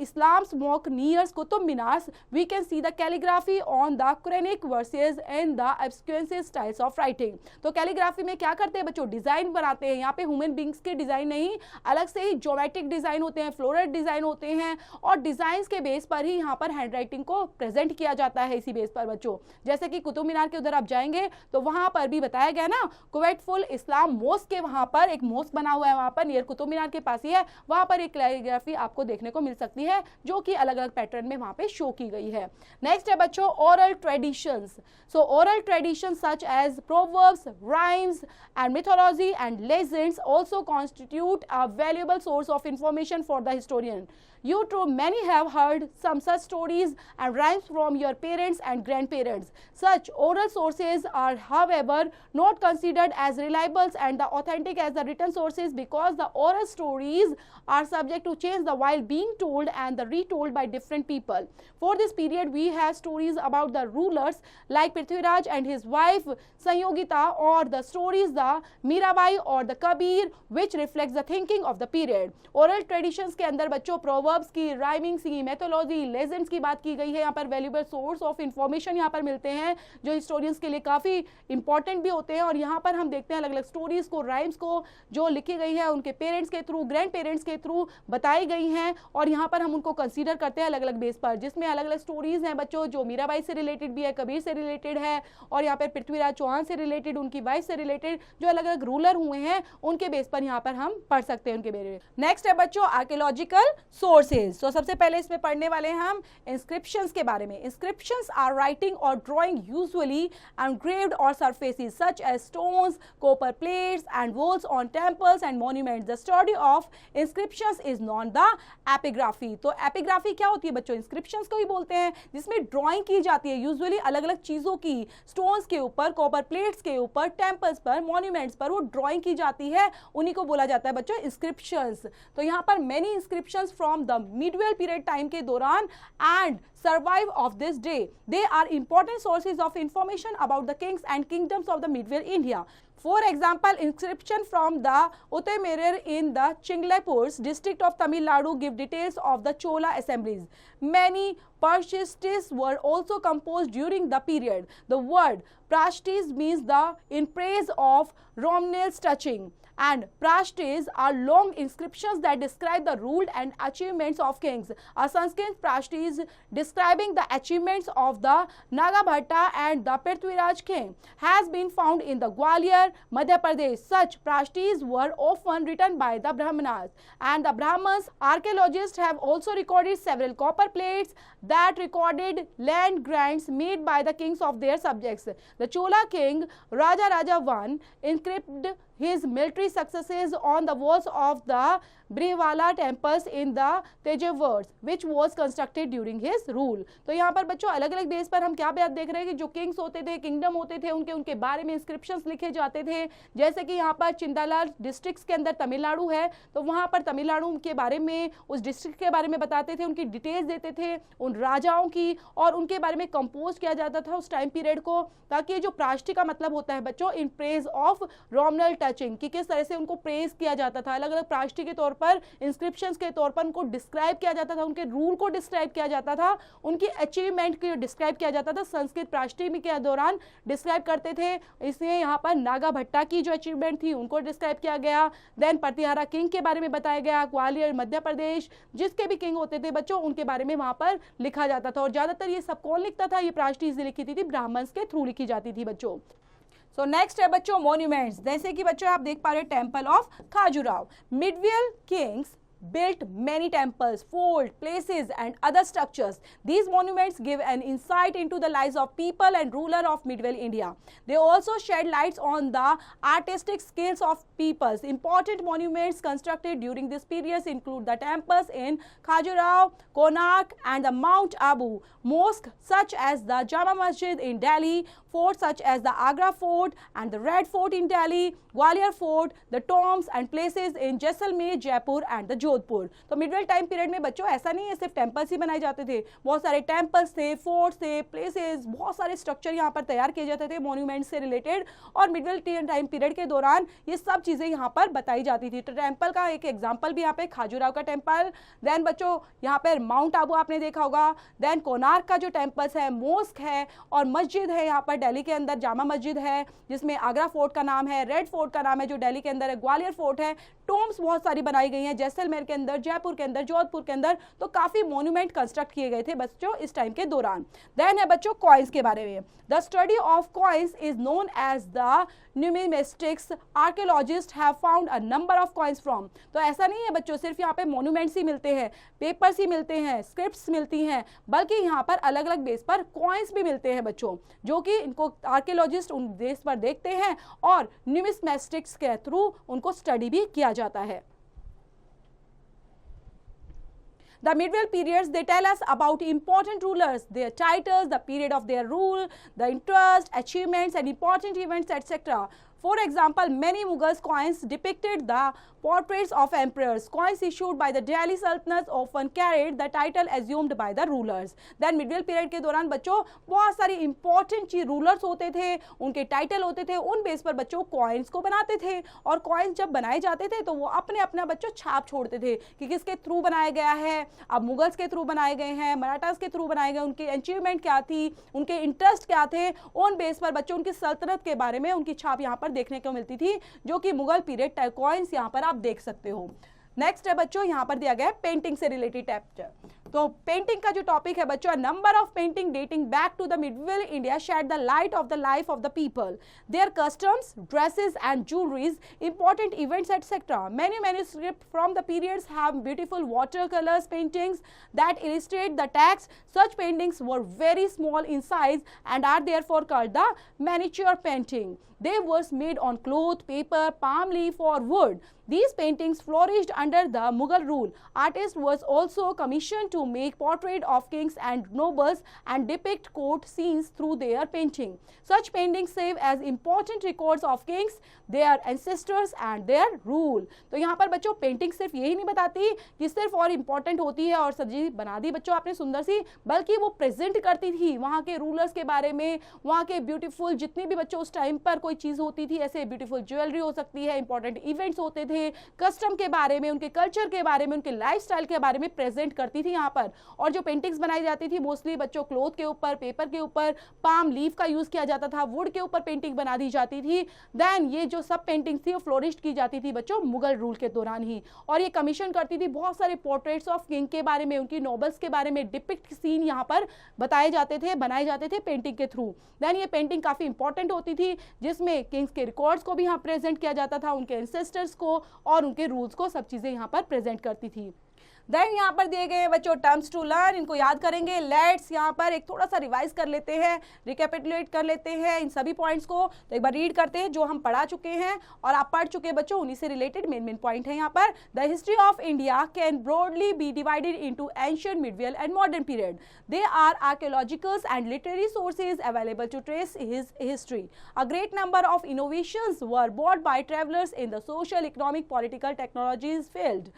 Islam's mosque near Qutub Minars, we can see the calligraphy on the Quranic verses and the obscure styles of writing. तो calligraphy में क्या करते हैं बच्चों? Design बनाते हैं। यहाँ पे ह्यूमन बींग्स के डिजाइन नहीं, अलग से ही ज्योमेट्रिक डिजाइन होते हैं, फ्लोरल डिजाइन होते हैं, और डिजाइन्स के बेस पर ही यहाँ पर हैंडराइटिंग को प्रेजेंट किया जाता है इसी बेस पर बच्चों। जैसे कि कुतुब मीनार के उधर आप जाएंगे तो वहां पर भी बताया गया ना, कुवैतफुल इस्लाम मोस्क के वहां पर एक मोस्क बना हुआ है, वहां पर नियर कुतुब मीनार के पास ही है, वहां पर एक कैलीग्राफी आपको देखने को मिल सकती है जो कि अलग अलग पैटर्न में वहां पे शो की गई है। नेक्स्ट है बच्चों oral traditions. So oral traditions such as proverbs, rhymes and mythology and legends also constitute a valuable source of information for the historian. You too many have heard some such stories and rhymes from your parents and grandparents. Such oral sources are, however, not considered as reliable and the authentic as the written sources because the oral stories are subject to change while being told and the retold by different people. For this period, we have stories about the rulers like Prithviraj and his wife Sanyogita, or the stories the Mirabai or the Kabir, which reflects the thinking of the period. Oral traditions के अंदर बच्चों proverbs की, rhymings की, methodology, legends की बात की गई है। यहाँ पर वैल्यूएबल सोर्स ऑफ इंफॉर्मेशन यहाँ पर मिलते हैं जो हिस्टोरियंस के लिए काफ़ी इंपॉर्टेंट भी होते हैं। और यहाँ पर हम देखते हैं अलग अलग स्टोरीज को, राइम्स को जो लिखी गई है उनके पेरेंट्स के थ्रू, ग्रैंड पेरेंट्स के थ्रू बताई गई हैं, और यहाँ पर हम उनको कंसीडर करते हैं अलग अलग बेस पर, जिसमें अलग अलग स्टोरीज हैं बच्चों जो मीराबाई से रिलेटेड भी है, कबीर से रिलेटेड है, और यहाँ पर पृथ्वीराज चौहान से रिलेटेड, उनकी वाइफ से रिलेटेड जो अलग अलग रूलर हुए हैं उनके बेस पर यहाँ पर हम पढ़ सकते हैं उनके बेस में। नेक्स्ट है बच्चों आर्कियोलॉजिकल सोर्सेज। तो सबसे पहले इसमें पढ़ने वाले हैं हम इंस्क्रिप्शंस के बारे में। इंस्क्रिप्शंस आर राइटिंग और drawing usually engraved or surfaces such as stones, copper plates and walls on temples and monuments. The study of inscriptions is known the epigraphy. तो एपिग्राफी क्या होती है बच्चों? इंस्क्रिप्शंस को ही बोलते हैं जिसमें ड्राइंग की जाती है यूजुअली अलग अलग चीजों की, स्टोन्स के ऊपर, कॉपर प्लेट्स के ऊपर, टेम्पल्स पर, मॉन्यूमेंट्स पर वो ड्राइंग की जाती है, उन्हीं को बोला जाता है बच्चों इंस्क्रिप्शंस। तो यहाँ पर many inscriptions from the medieval period time के दौरान and survive of this day. They are important sources of information about the kings and kingdoms of the medieval India. For example, inscription from the Uttamayarar in the Chinglepurs district of Tamil Nadu give details of the Chola assemblies. Many Prashtis were also composed during the period. The word Prashtis means the in praise of Romnel's touching, and Prashtis are long inscriptions that describe the rule and achievements of kings. A Sanskrit Prashtis describing the achievements of the Nagabhatta and the Prithviraj king has been found in the Gwalior, Madhya Pradesh. Such Prashtis were often written by the Brahmanas and the Brahmans. Archaeologists have also recorded several copper plates that recorded land grants made by the kings of their subjects. The Chola king Raja I inscribed his military successes on the walls of the Briwala temples in the Tejavars, which was constructed during his rule. तो यहाँ पर बच्चों अलग अलग base पर हम क्या बात देख रहे हैं कि जो किंग्स होते थे, किंगडम होते थे, उनके बारे में इंस्क्रिप्शंस लिखे जाते थे। जैसे कि यहाँ पर चिंदालाल डिस्ट्रिक्ट्स के अंदर तमिलनाडु है, तो वहाँ पर तमिलनाडु के बारे में, उस डिस्ट्रिक्ट के बारे में बताते थे, उनकी डिटेल्स देते थे, उन राजाओं की, और उनके बारे में कंपोज किया जाता था उस टाइम पीरियड को, ताकि ये जो प्राष्टि का मतलब होता है बच्चों इन प्रेज ऑफ रोमनल टचिंग, कि किस तरह से उनको प्रेज किया जाता था, अलग अलग प्राष्टि के तौर पर, इंस्क्रिप्शंस के तौर पर उनको डिस्क्राइब किया जाता था, उनके रूल को डिस्क्राइब किया जाता था, उनकी अचीवमेंट को डिस्क्राइब किया जाता था, संस्कृत प्राष्टि के दौरान डिस्क्राइब करते थे। इसलिए यहाँ पर नागा भट्टा की जो अचीवमेंट थी उनको डिस्क्राइब किया गया। देन प्रतिहारा किंग के बारे में बताया गया, ग्वालियर मध्य प्रदेश जिसके भी किंग होते थे बच्चों उनके बारे में वहां पर लिखा जाता था। और ज्यादातर ये सब कौन लिखता था? ये प्राष्टि लिखी थी ब्राह्मण्स के थ्रू लिखी जाती थी बच्चों। सो नेक्स्ट है बच्चों मॉन्यूमेंट्स, जैसे कि बच्चों आप देख पा रहे हो temple of Khajuraho. Medieval kings built many temples, forts, places and other structures. These monuments give an insight into the lives of people and ruler of medieval India. They also shed lights on the artistic skills of peoples. Important monuments constructed during this period include the temples in Khajuraho, Konark and the Mount Abu, mosques such as the Jama Masjid in Delhi, forts such as the Agra Fort and the Red Fort in Delhi, Gwalior Fort, the tombs and places in Jaisalmer, Jaipur and the Jodhpur. तो Midvale time period में बच्चों ऐसा नहीं है सिर्फ temples ही बनाए जाते थे, बहुत सारे टेम्पल्स थे, फोर्ट्स थे, प्लेसेस, बहुत सारे स्ट्रक्चर यहाँ पर तैयार किए जाते थे मॉन्यूमेंट से रिलेटेड, और मिडवेल टाइम पीरियड के दौरान ये सब चीजें यहाँ पर बताई जाती थी। तो टेम्पल का एक एग्जाम्पल भी यहाँ पे खाजुराहो का टेम्पल, देन बच्चों यहाँ पर माउंट आबू आपने देखा होगा, देन कोणार्क का जो टेम्पल्स है, मोस्क है और मस्जिद है यहाँ पर दिल्ली के अंदर, जामा मस्जिद है जिसमें आगरा फोर्ट का नाम है, रेड फोर्ट का नाम है जो दिल्ली के अंदर है, ग्वालियर फोर्ट है, टोम्स बहुत सारी बनाई गई हैं जैसलमेर के अंदर, जयपुर के अंदर, जोधपुर के अंदर, तो काफी मॉन्यूमेंट कंस्ट्रक्ट किए गए थे बच्चों इस टाइम के दौरान। देन है बच्चों कॉइन्स के बारे में। The study of coins is known as the numismatics. Archaeologist have found a number of coins from. तो ऐसा नहीं है बच्चों सिर्फ यहाँ पे मॉन्यूमेंट्स ही मिलते हैं, पेपर्स ही मिलते हैं, स्क्रिप्ट्स मिलती हैं, बल्कि यहाँ पर अलग अलग बेस पर कॉइन्स भी मिलते हैं बच्चों, जो कि इनको आर्कियोलॉजिस्ट उन बेस पर देखते हैं और न्यूमिस्टिक्स के थ्रू उनको स्टडी भी किया जाता है। The medieval periods, they tell us about important rulers, their titles, the period of their rule, the interest, achievements and important events, etc. For example, many Mughal coins depicted the portraits of emperors. Coins issued by the Delhi Sultanate often carried the title assumed by the rulers. Then medieval period के दौरान बच्चों बहुत सारी important rulers होते थे, उनके title होते थे, उन बेस पर बच्चों कॉइन्स को बनाते थे, और कॉइन्स जब बनाए जाते थे तो वो अपने अपना बच्चों छाप छोड़ते थे कि किसके थ्रू बनाया गया है। अब मुगल्स के थ्रू बनाए गए हैं, मराठास के थ्रू बनाए गए, उनके अचीवमेंट क्या थी, उनके इंटरेस्ट क्या थे, उन बेस पर बच्चों उनकी सल्तनत के बारे में उनकी छाप यहाँ पर देखने को मिलती थी, जो कि मुगल पीरियड कॉइन्स यहाँ पर आप देख सकते हो। नेक्स्ट है बच्चों यहाँ पर दिया गया है पेंटिंग से रिलेटेड चैप्टर। तो पेंटिंग का जो टॉपिक है बच्चों, number of painting dating back to the medieval India shed the light of the life of the people, their customs, dresses and jewelleries, important events etcetera. Many manuscripts from the periods have beautiful watercolors paintings that illustrate the text. Such paintings were very small in size and are therefore called the miniature painting. They were made on cloth, paper, palm leaf or wood. These paintings flourished under the Mughal rule. Artists was also commissioned to make portraits of kings and nobles and depict court scenes through their painting. Such paintings serve as important records of kings, their ancestors and their rule. तो यहाँ पर बच्चों painting सिर्फ यही नहीं बताती कि सिर्फ और इम्पोर्टेंट होती है और सब्जी बना दी बच्चों आपने सुंदर सी, बल्कि वो प्रेजेंट करती थी वहाँ के रूलर्स के बारे में, वहाँ के ब्यूटीफुल जितनी भी बच्चों उस टाइम पर कोई चीज़ होती थी, ऐसे ब्यूटीफुल ज्वेलरी हो सकती है, इंपॉर्टेंट इवेंट्स होते थे, कस्टम के बारे में, उनके कल्चर के बारे में, उनके लाइफस्टाइल के बारे में प्रेजेंट करती थी यहाँ पर। और जो पेंटिंग्स बनाई जाती थी मोस्टली बच्चों क्लोथ के ऊपर, पेपर के ऊपर, पाम लीफ का यूज किया जाता था, वुड के ऊपर पेंटिंग बना दी जाती थी। देन ये जो सब पेंटिंग थी वो फ्लोरिश की जाती थी बच्चों मुगल रूल के दौरान ही, और ये कमीशन करती थी बहुत सारे पोर्ट्रेट्स ऑफ किंग के बारे में, उनकी नोबल्स के बारे में, डिपिक्ट सीन यहाँ पर बताए जाते थे, बनाए जाते थे पेंटिंग के थ्रू। देन ये पेंटिंग काफी इंपॉर्टेंट होती थी जिसमें किंग्स के रिकॉर्ड्स को भी यहाँ प्रेजेंट किया जाता था, उनके एंसेस्टर्स को और उनके रूल्स को, सब चीजें यहाँ पर प्रेजेंट करती थी। देन यहाँ पर दिए गए बच्चों टर्म्स टू लर्न, इनको याद करेंगे। लेट्स यहाँ पर एक थोड़ा सा रिवाइज कर लेते हैं, रिकैपिटुलेट कर लेते हैं इन सभी पॉइंट्स को। तो एक बार रीड करते हैं जो हम पढ़ा चुके हैं और आप पढ़ चुके हैं बच्चों, उन्हीं से रिलेटेड मेन पॉइंट है यहाँ पर। The history of India can broadly be divided into ancient, medieval and modern period. They are archaeological and literary sources available to trace his history. A great number of innovations were brought by travelers in the social, economic, political, technologies field.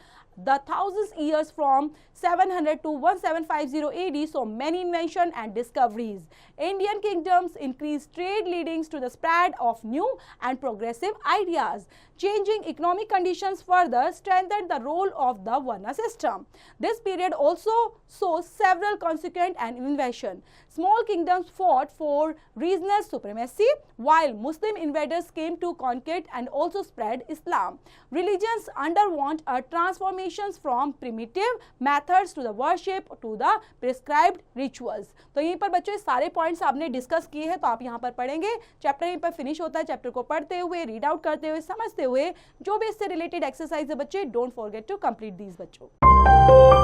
The thousands years from 700 to 1750 AD saw many inventions and discoveries. Indian kingdoms increased trade, leading to the spread of new and progressive ideas. Changing economic conditions further strengthened the role of the Varna system. This period also saw several consequent and inventions. Small kingdoms fought for regional supremacy, while Muslim invaders came to conquer and also spread Islam. Religions underwent transformations from primitive methods to the worship to the prescribed rituals. तो यहीं पर बच्चों सारे points आपने discuss किए हैं, तो आप यहाँ पर पढ़ेंगे. चैप्टर यहीं पर फिनिश होता है. चैप्टर को पढ़ते हुए, रीड आउट करते हुए, समझते हुए जो भी इससे रिलेटेड एक्सरसाइज है बच्चे, don't forget to complete these बच्चों.